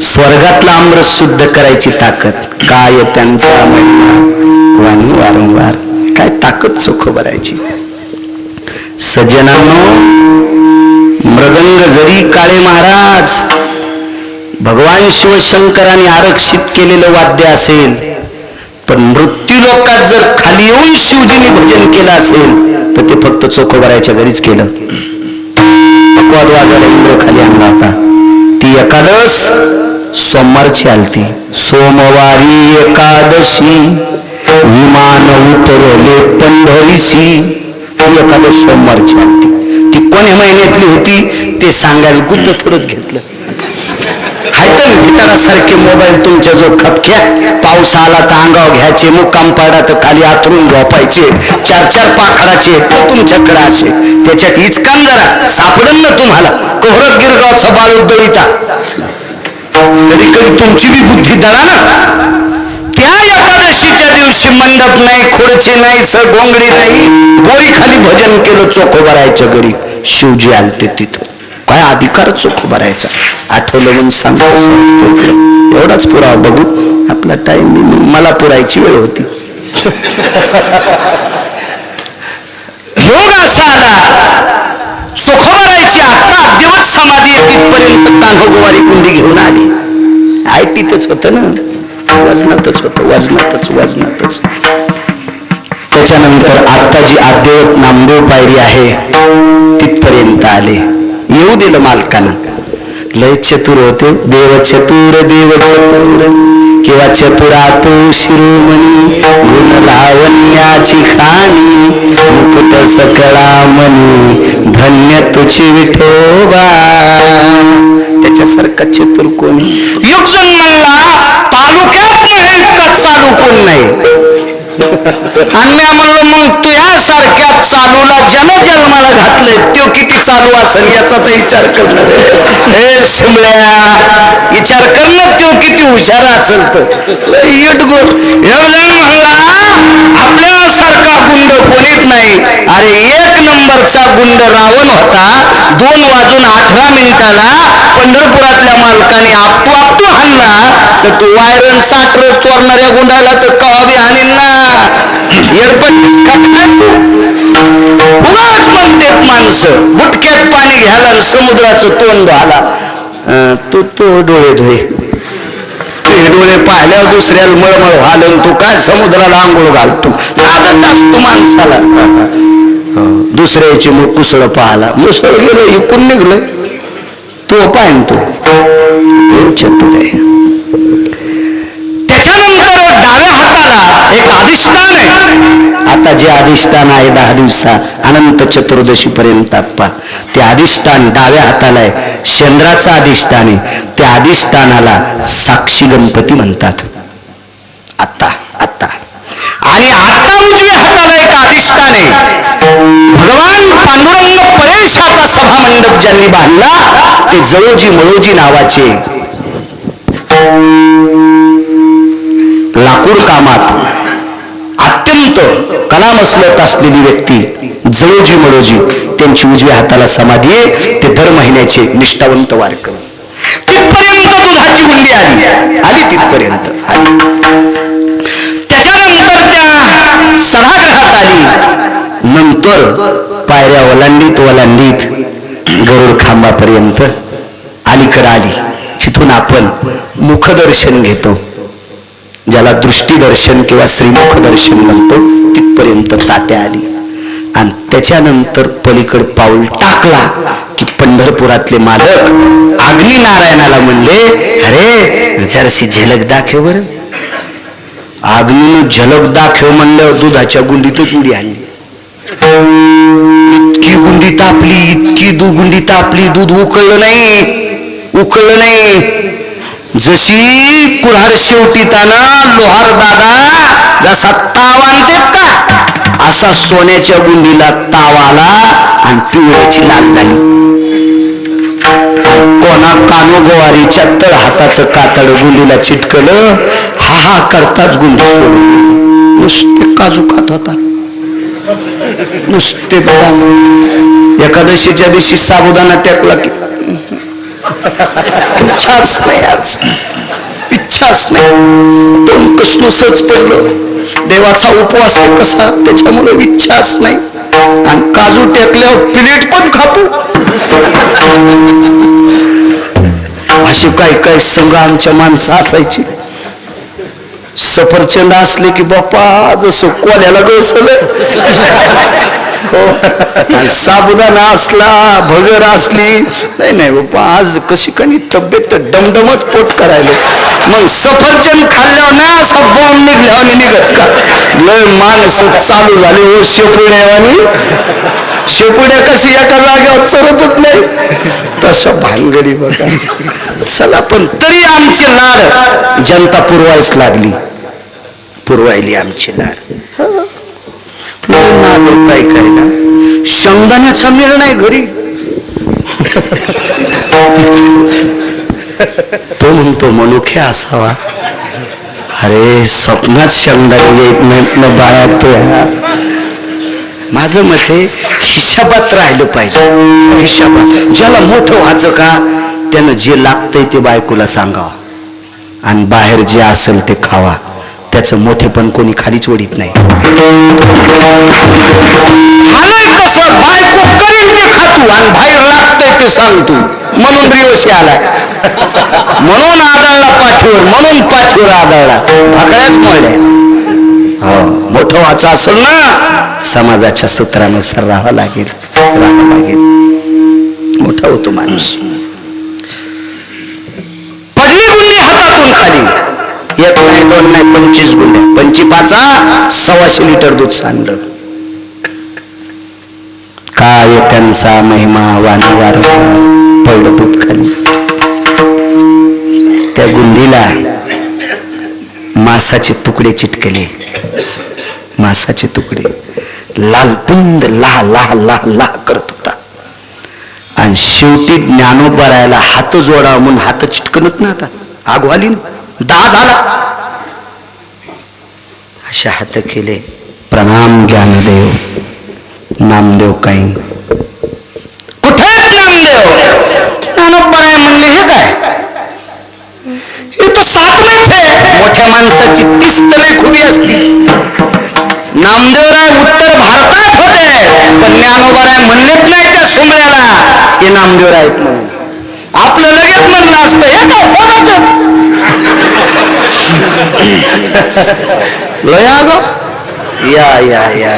स्वर्गातला अमृत शुद्ध करायची ताकद. काय त्यांचा महिमा वारंवार, काय ताकद चोखोबरायची. सज्जनांनो, मृदंग जरी काळे महाराज भगवान शिवशंकरांनी आरक्षित केलेलं वाद्य असेल, पण मृत्यू लोकात जर खाली येऊन शिवजीने भजन केलं असेल तर ते फक्त चोखोबरायच्या घरीच केलं. पकवाद वाजायला इंद्र खाली आणला होता. ती एकादश सोमवारची आलती. सोमवारी एकादशी विमान उतरले पंढरीसी. ती एकादश सोमवारची आलती. ती कोण्या महिन्यातली होती ते सांगायला गुद्द थोडंच घेतलं. हायत भिताडासारखे मोबाईल तुमच्या जो खपक्या. पाऊस आला तर अंगावर घ्यायचे, मुक्काम पाडा तर खाली आतरून झोपायचे. 4-4 पाखराचे तो तुमच्याकडे असे. त्याच्यात हिचकान जरा सापडल ना तुम्हाला. कोहरत गिरगावचा बाळ उद्दळीता. कधी कधी तुमची बी बुद्धी दळा ना. त्या एकादशीच्या दिवशी मंडप नाही, खुर्ची नाही, घोंगडी नाही, गोळी खाली भजन केलं चोखोबरायच्या घरी. शिवजी आलते तिथं. काय अधिकार चोखोबरायचा. आठवलं म्हणून सांगतो. एवढाच पुरावा बघू. आपला टाइम मला पुरायची वेळ होती. योग असा आला, चोखोबरायची आता अद्यवत समाधी तिथपर्यंत कान्होगोवारी कुंडी घेऊन आली. हाईटीतच होतं ना, वजनातच होतं, वजनातच. त्याच्यानंतर आता जी अद्ययावत नामदेव पायरी आहे तिथपर्यंत आले. येऊ दिलं मालकानं. लय चतुर होते, देव चतुर किंवा चतुरातो शिरोमणी, गुण लावण्याची खाणी, मुकुट सकळा मनी, धन्य तुझी विठोबा. त्याच्यासारखा चतुर कोणी युग जन्मला तालुक्यात नाही का चालू कोण नाही. आणि मी म्हणलो मग तू यासारख्या चालूला जन्माला घातलंय तो किती चालू असेल याचा तर विचार करणं. हे सुमळ्या विचार करणं तो किती हुशार असेल. तो आपल्यासारखा गुंड कोणीच नाही. अरे 1 नंबरचा गुंड रावण होता. 2 वाजून 18 मिनिटाला पंढरपुरातल्या मालकाने आपटू हाणला तर तू वायरन साटर चोरणाऱ्या गुंडाला तर कवा बी हाणीन ना. एडपणीस का काय तू उगाच म्हणतेत माणसं. बुटक्यात पाणी घ्यायला समुद्राचं तोंड आला. तो डोळे धुळे, ते डोळे पाहिल्यावर दुसऱ्याला मळमळ व्हालं. तू काय समुद्राला आंघोळ घालतो. आदत असतो माणसाला. दुसऱ्याची मग कुसळ पाहला. मुसळ गेलं इकून निघलं. तो पाहिन तो चतुर आहे. त्याच्यानंतर डाव्या हाताला एक अधिष्ठान आहे. आता जे अधिष्ठान आहे 10 दिवसा अनंत चतुर्दशी पर्यंत आप्पा, ते अधिष्ठान डाव्या हाताला आहे. चंद्राचं अधिष्ठान आहे. त्या अधिष्ठानाला साक्षी गणपती म्हणतात. आता आणि आता उजव्या हाताला एक अधिष्ठान आहे. भगवान पांडुरंग परेशाचा सभा मंडप ज्यांनी बांधला ते जळोजी मळोजी नावाचे लाकूड कामात अत्यंत कलामसलत असलेली व्यक्ती जळोजी मळोजी, त्यांची उजव्या हाताला समाधी आहे. ते दर महिन्याचे निष्ठावंत वारकरी. तिथपर्यंत दुधाची गुंडी आली तिथपर्यंत आली. त्याच्यानंतर त्या सभागृहात आली. नंतर पायऱ्या ओलांडीत गरुड खांबापर्यंत अलीकडे आली. जिथून आपण मुखदर्शन घेतो, ज्याला दृष्टीदर्शन किंवा श्रीमुख दर्शन म्हणतो, तिथपर्यंत तात्या आली. आणि त्याच्यानंतर पलीकड पाऊल टाकला की पंढरपुरातले मालक अग्नी नारायणाला म्हणले, अरे जराशी झलक दाखव बरं. अग्नीनं झलक दाखव म्हणल्यावर दुधाच्या गुंडीतच उडी आणली. इतकी गुंडी तापली, दूध उकळलं नाही. जशी कुऱ्हाड शेवटी ताना लोहार दादा जसा ताव आणतात का, असा सोन्याच्या गुंडीला ताव आला आणि पिवळ्याची लाल झाली. कोणा कानोगोवारीच्या तळ हाताचं कातड गुंडीला चिटकलं. हा करताच गुंडी सोडून नुसते काजू खात होता, नुसते बदाम. एकादशीच्या दिवशी साबुदाणा टेकला की इच्छाच नाही. तोंड कसनुसच पडलं. देवाचा उपवास आहे कसा, त्याच्यामुळे इच्छाच नाही. आणि काजू टेकल्यावर प्लेट पण खातो. अशी काही संघ आमच्या माणसं असायची. सफरचंद असले की बाप्पा जसं कोल्याला गळसलं. हो, साबुदाणा असला, भगर असली, नाही बाप्पा आज कशी कनी तब्येत डमडमच पोट करायला. मग सफरचंद खाल्ल्यावर ना असा बॉम्ब निघल्यावर निघत का. लय माणसं चालू झाले हो शेपुड्या कशी एका जागेवर चरतच नाही तशा भानगडी बघा. चला, पण तरी आमची लाड जनता पुरवायली आमची लाड. काय करायला शेंगदाण्याचा मेळ नाही घरी. तो म्हणतो मनुख्या असावा. अरे स्वप्नात शेंगदाणे येत नाहीत ना बाळा. तो माझं मत हे हिशाबात राहिलं पाहिजे. हिशाबात ज्याला मोठं व्हायचं का त्यानं जे लागतंय ते बायकोला सांगावं आणि बाहेर जे असेल ते खावा. त्याचं मोठेपण कोणी खालीच ओढीत नाही. कसं बायको करील ते खातू आणि बाहेर लागतंय ते सांगतो म्हणून रिवशी आलाय, म्हणून आदळला पाठीवर, म्हणून पाठीवर आदळला. भाकऱ्याच मोडल्या. हो, मोठं वाचा असेल ना समाजाच्या सूत्रानुसार राहावं लागेल. मोठा होतो माणूस. पडली गुंडी हातातून खाली, एक नाही दोन नाही 25 गुंड्या, 25 125 लिटर दूध सांडलं. काय त्यांचा महिमा वारंवार पडलं दूध खाली. त्या गुंडीला मासाचे तुकडे चिटकले, मासाचे तुकडे. लालपुंद लाह लाह लाह लाह करत होता. आणि शेवटी ज्ञानोबा राहायला हात जोडावा म्हणून हात चिटकनत ना, आता आग आली ना, दाह झाला. अशा हात केले. प्रणाम ज्ञानदेव. नामदेव काही कुठे नामदेव? ज्ञानोबा राय म्हणले हे काय, हे तो 7 थे. मोठ्या माणसाची 30 तले खुबी असती. नामदेवराय उत्तर भारतात होते, पण ज्ञानोबाराय म्हणलेच नाही त्या सुमऱ्याला हे नामदेवराय म्हणून. आपलं लगेच म्हणणं असतं हे काय फोनाचं लया गो. या या या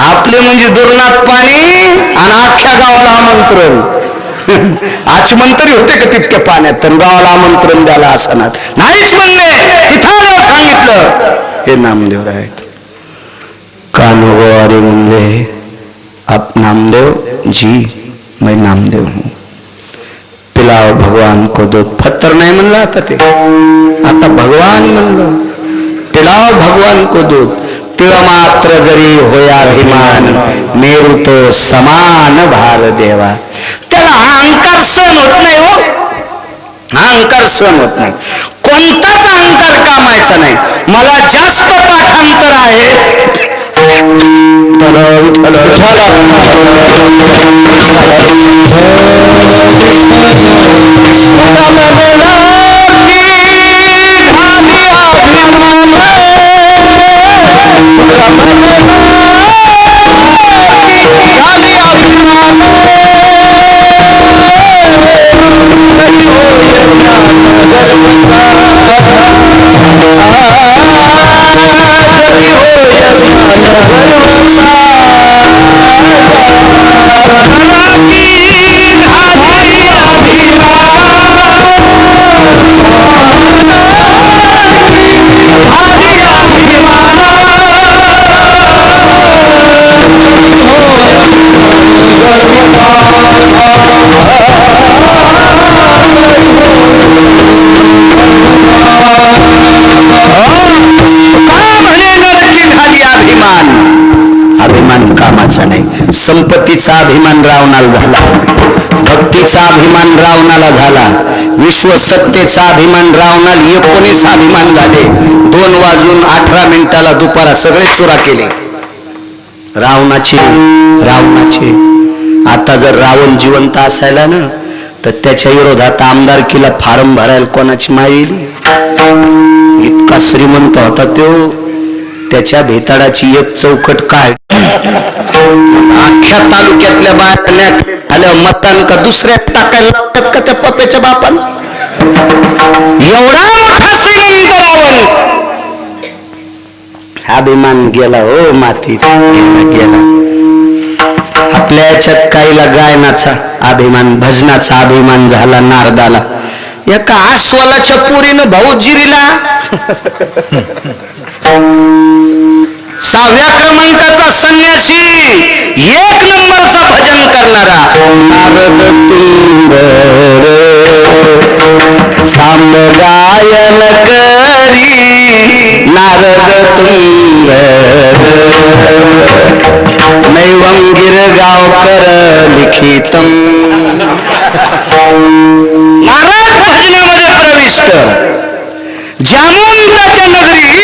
आपले म्हणजे दुर्नात पाणी आणि अख्ख्या गावाला आमंत्रण. आचमंतरी होते का तितक्या पाण्यात, तर गावाला आमंत्रण द्यायला असणार नाहीच म्हणले. इथं सांगितलं हे नामदेव आहेत. कानोवारी म्हणले आप नामदेव जी, मैं नामदेव हूँ. पिलाओ भगवान को दूध. फत्तर नाही म्हणलं आता ते, आता भगवान म्हणलं. पिलाओ भगवान को दूध. तिळ मात्र जरी होया अभिमान, मेरू तो समान भार देवा. त्याला अहंकार सहन होत नाही. हो, अहंकार सहन होत नाही. कोणताच अहंकार कामायचा नाही. मला जास्त पाठांतर आहे. अभिमान कामाचा नाही. संपत्तीचा अभिमान रावणाला झाला, भक्तीचा अभिमान रावणाला झाला, विश्वसत्तेचा अभिमान रावणाला 19 अभिमान झाले. 2:18 दुपारा सगळे चोरा केले रावणाचे. आता जर रावण जिवंत असायला ना, तर त्याच्या विरोधात आमदारकीला फार्म भरायला कोणाची माय येईल. इतका श्रीमंत होता तो. त्याच्या भेताडाची एक चौकट काय अख्ख्या तालुक्यातल्या बाया आल्या मतदान का दुसऱ्या टाकायला लावतात का त्या पप्याच्या बापान. एवढा मोठा श्रीमंत रावण. अभिमान गेला हो मातीत, गेला. आपल्या याच्यात काहीला गायनाचा अभिमान, भजनाचा अभिमान झाला नारदाला. एका आस्वालाच्या पोरीनं भाऊजिरीला 6व्या क्रमांकाचा संन्यासी, 1 नंबरचा भजन करणारा. नारद तुंबर सांब गायन करी, नारद तुंबर नैवं गिरगावकर लिखितम. नारद भजनामध्ये प्रविष्ट. जामवंताच्या नगरीत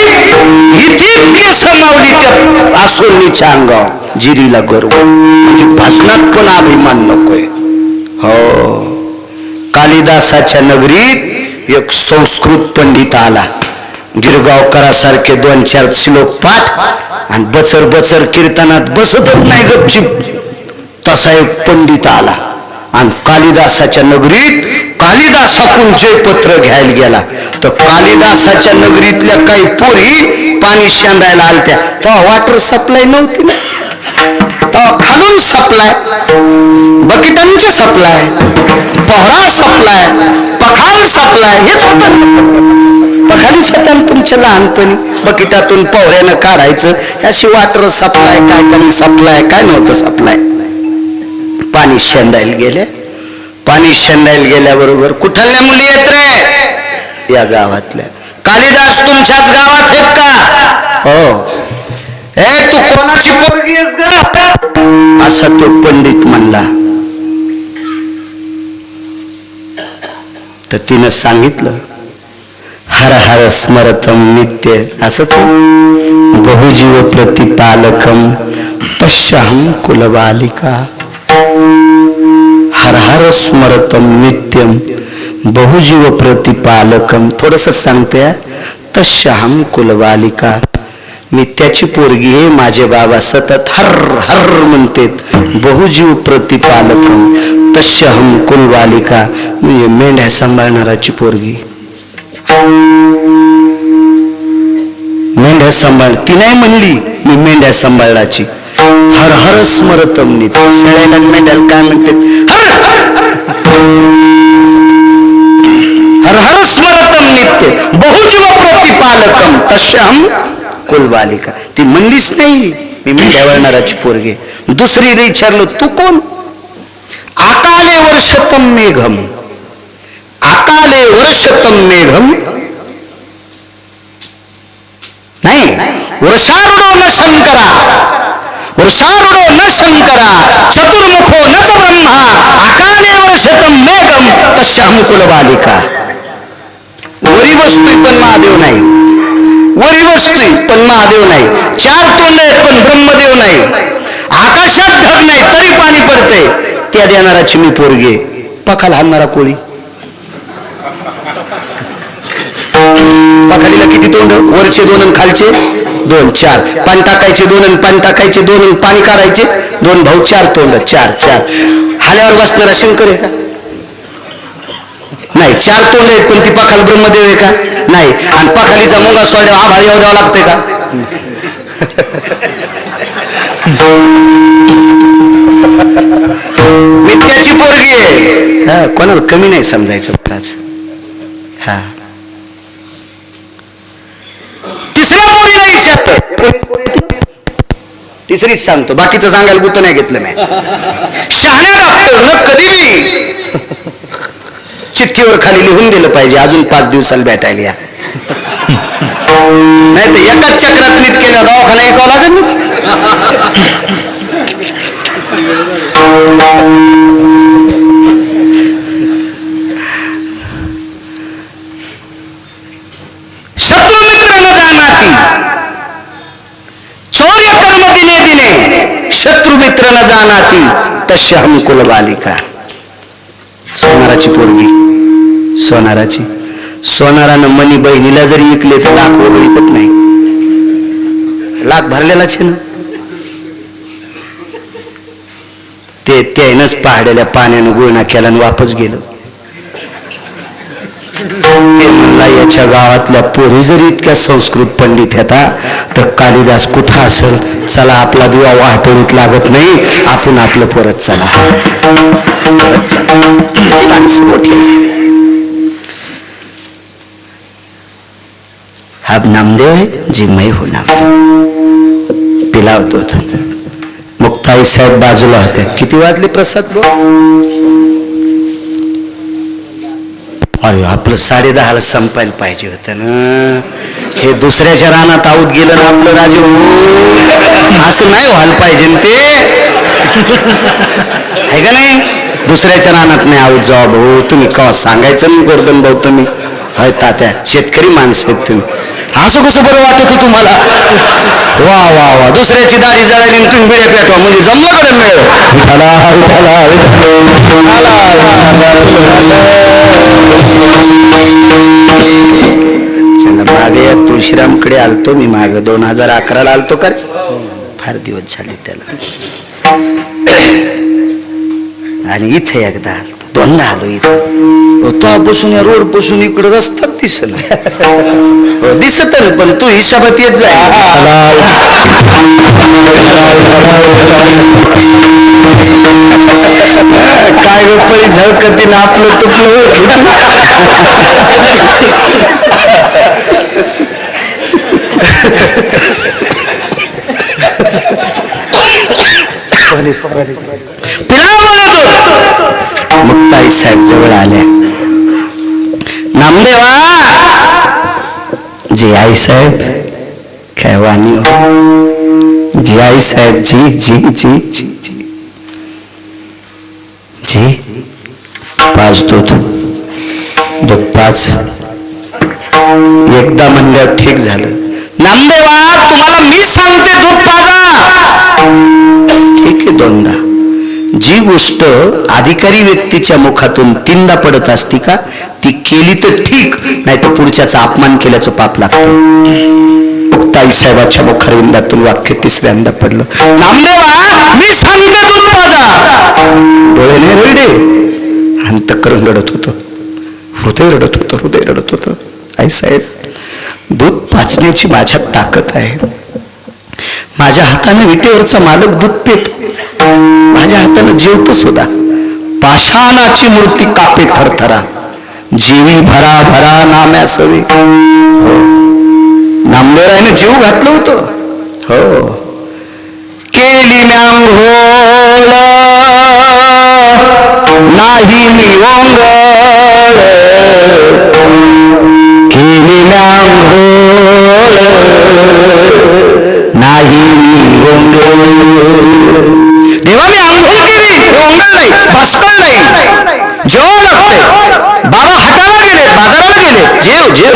इतके समावली त्या आसोनीच्या अंगावर जिरीला गर्व. म्हणजे भजनात पण अभिमान नकोय. हो, कालिदासाच्या नगरीत एक संस्कृत पंडित आला. गिरगावकरासारखे 2-4 श्लोक पाठ आणि बचर बचर कीर्तनात बसतच नाही गपचिप तसा एक पंडित आला आणि कालिदासाच्या नगरीत कालिदासाकडून जयपत्र घ्यायला गेला. तर कालिदासाच्या नगरीतल्या काही पोरी पाणी शेंदायला आलत्या. तेव्हा वॉटर सप्लाय नव्हती ना, तेव्हा खालून सप्लाय, बकेटांची सप्लाय, पोहरा सप्लाय, पखाल सप्लाय हेच होतं. पखालीच होत्या तुमच्या लहानपणी, बकेटातून पोहऱ्यानं काढायचं. अशी वॉटर सप्लाय काय कमी सप्लाय काय नव्हतं सप्लाय. पाणी शेंदायला गेले. पाणी शेंदायला गेल्याबरोबर कुठल्या मुली येत रे या गावातल्या. कालिदास तुमच्याच गावात आहेत का? हो. ए तू कोणाची पोरगी आहेस ग असा तो पंडित म्हणला. तर तिनं सांगितलं हर हर स्मरतम नित्य असं तो बहुजीव प्रतिपालकम पश्यहं कुलबालिका. हर हर स्मरतम नित्यम बहुजीव प्रतिपालकम. थोडस सांगते तस्याहं कुलबालिका. मी त्याची पोरगी आहे. माझे बाबा सतत हर हर म्हणतात. बहुजीव प्रतिपालकम तस्याहं कुलबालिका म्हणजे मेंढ्या सांभाळणाराची पोरगी. मेंढ्या सांभाळ ती नाही म्हणली मी मेंढ्या सांभाळाची. हर हर स्मरतम नित्य. सगळ्याला मेंढ्याला काय म्हणतात हर हर स्मरतम नित्य बहुजीव प्रतिपालकम तस्याहं कुलबालिका. ती म्हणलीच नाही मी मेंढ्या वळणाराची पोरगी. दुसरी विचारलं तू कोण? आकाले वर्षतम मेघम. आकाले वर्षतम मेघम नाही वर्षारूढो न शंकरा. वर्षारूढो न शंकरा चतुर्मुखो न ब्रह्मा आकाले वर्षतम मेघम तस्याहं कुलबालिका. वरी बसतोय पण महादेव नाही. वरी बसतोय पण महादेव नाही. 4 तोंड आहेत पण ब्रह्मदेव नाही. आकाशात ढग नाही तरी पाणी पडतंय. त्या देणाराची मी पोरगी. पखाल हाणणारा कोळी. पखालीला किती तोंड? वरचे 2 आणि खालचे 2 4. पाणी टाकायचे 2 आणि पाणी टाकायचे 2 आणि पाणी काढायचे 2 भाऊ 4 तोंड 4 4. हाल्यावर बसणारा शंकर आहे का? नाही. 4 तोंड आहेत पण ती पखाल ब्रह्मदेव आहे का? नाही. आणि पखालीचा मुंगा सोड्या हा भारी द्यावा लागतंय का? मी त्याची पोरगी आहे. हा कोणाला कमी नाही समजायचं. हा तिसऱ्या पोरीला विचारलं. तिसरीच सांगतो बाकीचं सांगायला गुत नाही घेतलं मी. शहाण्या डॉक्टरनं कधी चिठ्ठीवर खाली लिहून दिलं पाहिजे अजून 5 दिवसाला भेटायला या. नाही तर एकाच चक्रात नीट केलं दवाखाना ऐकावं लागेल ना. शत्रुमित्र न जानाती चौर्य कर्म दिने दिने शत्रुमित्र न जानाती तस्याहं कुलबालिका. सोनाराची पोरगी. सोनाराची. सोनारानं मनी बहिणीला जरी ऐकले तर लाख वगळीतच नाही. लाख भरलेलाच आहे ना. ते त्यानंच पहाड्याला पाण्यानं गुळणा केला आणि वापस गेलं. ते म्हणला याच्या गावातल्या पोरी जरी इतक्या संस्कृत पंडित होता तर कालिदास कुठं असेल. चला आपला दिवा वाहतोडीत लागत नाही. आपण आपलं परत चला. परत चला. माणसं मोठी असते. हा नामदेव आहे जी मैं हो नामदेव. पिलावतो मुक्ताई साहेब बाजूला होते. किती वाजले प्रसाद भाऊ? अरे आपलं 10:30ला संपायला पाहिजे होतं ना. हे दुसऱ्याच्या रानात आऊत गेलं ना आपलं राजे. असं नाही व्हायला पाहिजे ना ते आहे का नाही. दुसऱ्याच्या रानात नाही आऊत जावा भाऊ. तुम्ही कवा सांगायचं ना गर्दन भाऊ तुम्ही. होय तात्या शेतकरी माणसं आहेत तुम्ही. असं कसं बरं वाटत होतं तुम्हाला? वा वा वा. दुसऱ्याची दाढी जळाली तुम्ही बिड्या पेटवा म्हणजे जमल्याकडे मिळेल. चला मागे होतो मी माग 2011 आलतो का फार दिवस झाले त्याला. आणि इथे एकदा आलतो, दोनदा आलो इथे. तेव्हापासून या रोड पासून इकडे रस्ता दिसत दिसत पण तू हिसाबात येत जाय. काय गप्परी झळकती ना आपलं तुपलं. मुक्ताई साहेब जवळ आल्या. नामदेवा जी आई साहेब काय वाणी हो. जी आई साहेब जी जी जी जी जी जी पाच दूध पाच. एकदा म्हणल्यावर ठीक झालं. नामदेवा तुम्हाला मी सांगते दूध पाजा. ठीक आहे दोनदा. जी गोष्ट अधिकारी व्यक्तीच्या मुखातून 3दा पडत असती का ती केली तर ठीक, नाही तर पुढच्याचा अपमान केल्याचं पाप लागतं. मुक्ताई साहेबाच्या मुखारविंदातून वाक्य 3ऱ्यांदा पडलं. नामदेवा मी सांगते दूध पाजा. डोळे नाही रडे, अंतःकरण रडत होतं, हृदय रडत होतं, हृदय रडत होतं. आई साहेब दूध पाजण्याची माझ्यात ताकद आहे. माझ्या हाताने विटेवरचा मालक दूध पित, माझ्या हाताने जेवतो सुद्धा. पाषाणाची मूर्ती कापे थरथरा, जीवी भरा भरा नाम्यासवे. नामदेवरायने जीव घातलं होतं. हो केली म्यांघोळ नाही मी ओंगळ, केली म्यांघोळ नाही मी ओंगळ. देवा मी आंघोळ केली, ओंगळ नाही, भास्कर नाही, जेवावं लागते. बाबा हाताला गेले, बाजाराला गेले, जेव जेव.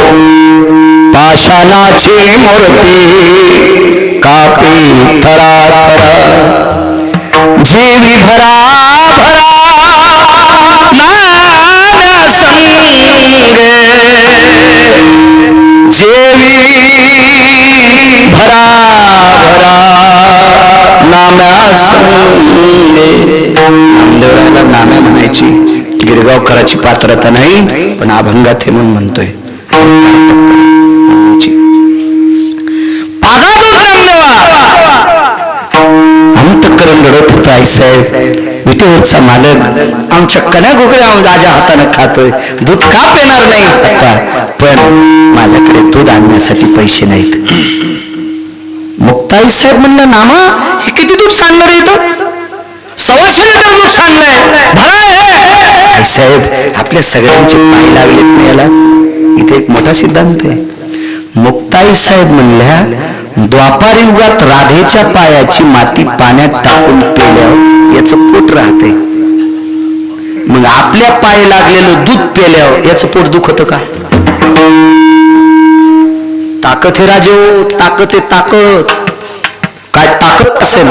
पाषाणाची मूर्ती कापी थरा थरा, जीवी भरा भरा नाम्या संगे, जेवी भरा भरा नाम्या संगे. नामदेवरायला नाम्या म्हणायची गिरगावकराची पात्रता नाही, पण अभंगात हे म्हणून म्हणतोय. अंतःकरण रडत होतं. आई साहेब विटेवरचा मालक आमच्या कण्या घोगऱ्या राजा हाताने खातोय, दूध का पेणार नाही पप्पा, पण माझ्याकडे दूध आणण्यासाठी पैसे नाहीत. मुक्ताई साहेब म्हणलं नामा हे किती दूध सांगणार येतं? 125 लिटर दूध सांगलंय. आई साहेब आपल्या सगळ्यांचे पाय लागलेत नाही याला. इथे एक मोठा सिद्धांत आहे. मुक्ताई साहेब म्हणल्या द्वापार युगात राधेच्या पायाची माती पाण्यात टाकून पेल्यावर याचं पोट राहते, मग आपल्या पाय लागलेलं दूध पेल्यावर याचं पोट दुखत का? ताकद हे राजे, ताकद हे ताकद. काय ताकद असेल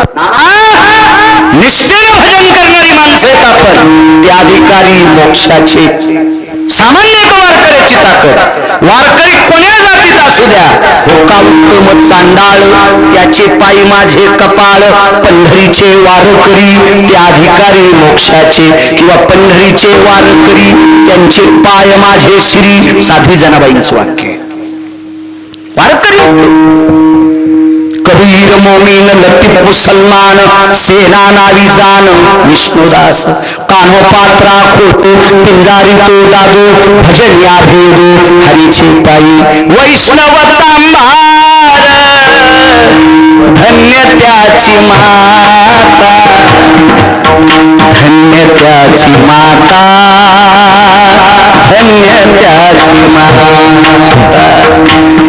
निष्ठेने भजन करणारी माणसं आहेत आपण. ते अधिकारी मोक्षाचे. सामान्य वारकऱ्याची ताकद. वारकरी कोण्या जातीत असू द्या, होका उत्तम चांडाळ त्याचे पायी माझे कपाळ. पंढरीचे वारकरी ते अधिकारी मोक्षाचे, किंवा पंढरीचे वारकरी त्यांचे पाय माझे श्री. साध्वी जनाबाईंचं वाक्य. वारकरी कबीर मोमीन लतीफ मुसलमान, सेना नावी जान विष्णुदास. कान्हो पात्रा खोटो पिंजारी तो दादू, भजन या भेदो हरीचे पायी. वैष्णवचा भार धन्य त्याची माता, धन्य त्याची माता, धन्य त्याची माता.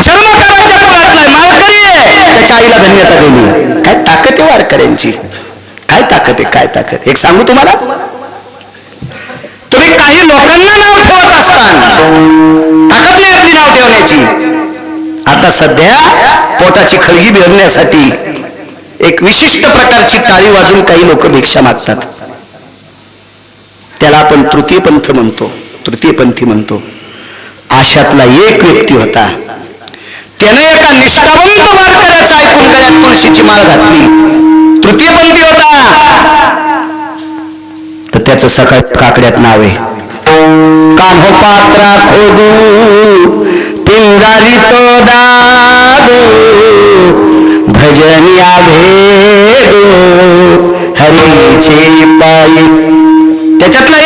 चर्मकाराच्या कुळातला मालकरी त्याच्या आईला धन्यता दिली. काय ताकद आहे वारकऱ्यांची, काय ताकद आहे, काय ताकद. एक सांगू तुम्हाला, तुम्ही काही लोकांना नाव ठेवत असताना ताकद नाही आपली नाव ठेवण्याची. आता सध्या पोटाची खळगी भरण्यासाठी एक विशिष्ट प्रकारची टाळी वाजून काही लोक भिक्षा मागतात. त्याला आपण तृतीयपंथ म्हणतो, तृतीयपंथी म्हणतो. अशातला एक व्यक्ती होता. त्याने एका निष्ठावंत वारकऱ्याचं ऐकून गळ्यात तुळशीची माळ घातली. तृतीयपंथी होता, तर त्याचं सकाळच्या काकड्यात नाव आहे, कान्हो पात्रा खोदू पिंजारी तो दादू भजनिया भेदू हरीचे पायी. त्याच्यातलं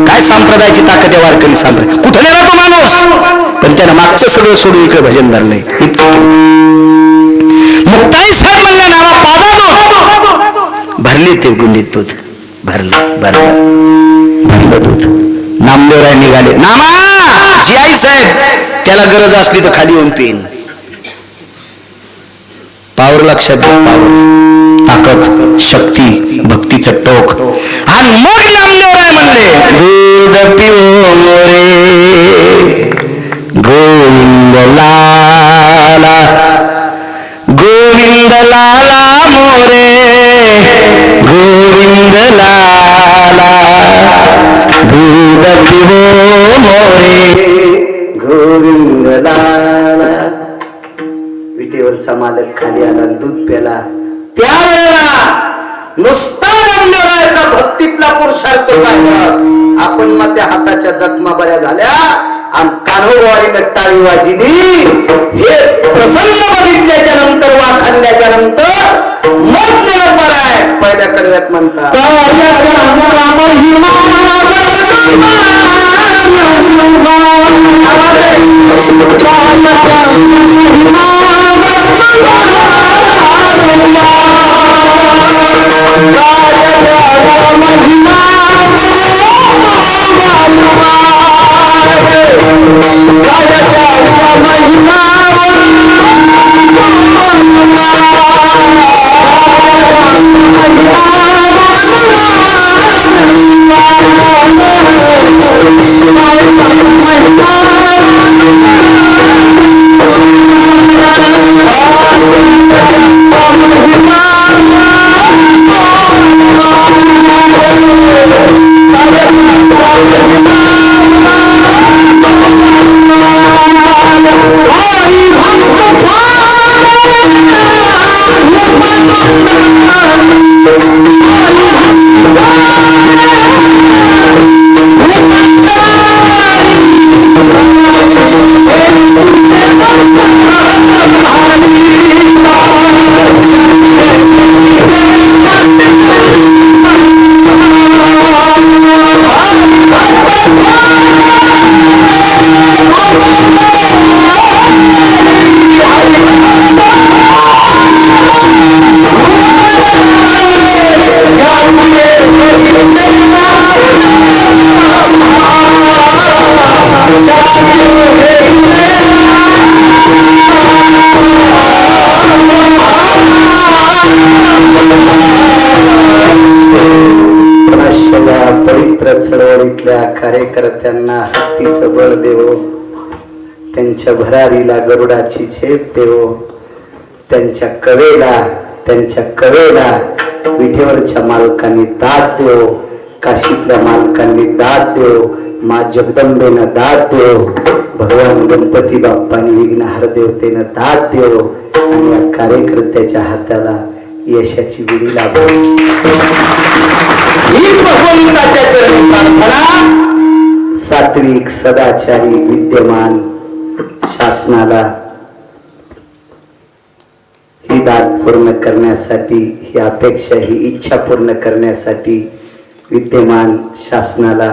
काय संप्रदायाची ताकद आहे वारकरी संप्रदाय. कुठे गेला तो माणूस, पण त्यानं मागचं सगळं सोडून इकडे भजन धरलंय. मुक्ताई साहेब म्हणले नावा पाजा भरली ते गुंडीत दूध, भरलं दूध. नामदेवराय निघाले, नामा जी आई साहेब त्याला गरज असली तर खाली येऊन पेन. पावर लक्षात घ्या, पावर, ताकद, शक्ती, भक्तीचं टोक. आणि मग नामदेवराय म्हणले, दूध पिओ मोरे गोविंद लाला, गोविंद लाला मोरे गोविंद लाला, दूध पिओ मोरे गोविंद लाला. विटेवरचा मालक खाली आला, दूध प्याला. त्यावेळेला नुसता नामदेवरायाचा भक्तीतला पुरुषार्थ पाहिला. आपण मग त्या हाताच्या जखमा बऱ्या झाल्या आणि कान्होवारीनं टाळी वाजली. हे प्रसन्न बघितल्याच्या नंतर, वाखाणल्याच्या नंतर मग बरं आहे. पहिल्या कडव्यात म्हणतात, चळवळीतल्या कार्यकर्त्यांना हत्तीचं बळ देवो, त्यांच्या भरारीला गरुडाची झेप देवो, त्यांच्या कवेला विठेवरच्या मालकांनी दाद देव, काशीतल्या मालकांनी दाद देव, मा जगदंबेनं दाद देव, भगवान गणपती बाप्पांनी विघ्नहार देवतेनं दाद देव आणि या कार्यकर्त्याच्या हाताला यशाची विडी लाभो. हीच भगवंताच्या चरणी प्रार्थना. सात्विक सदाचारी विद्यमान शासनाला ही दाद पूर्ण करण्यासाठी, ही अपेक्षा, ही इच्छा पूर्ण करण्यासाठी विद्यमान शासनाला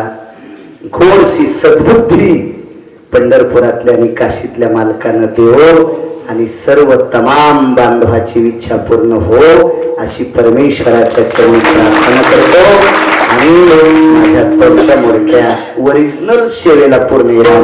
घोडसी सद्बुद्धी पंढरपुरातल्या आणि काशीतल्या मालकांना देव आणि सर्व तमाम बांधवाची इच्छा पूर्ण हो अशी परमेश्वराच्या चरणी प्रार्थना करतो. आणि माझ्या तोडक्या मोडक्या ओरिजिनल सेवेला पूर्ण राम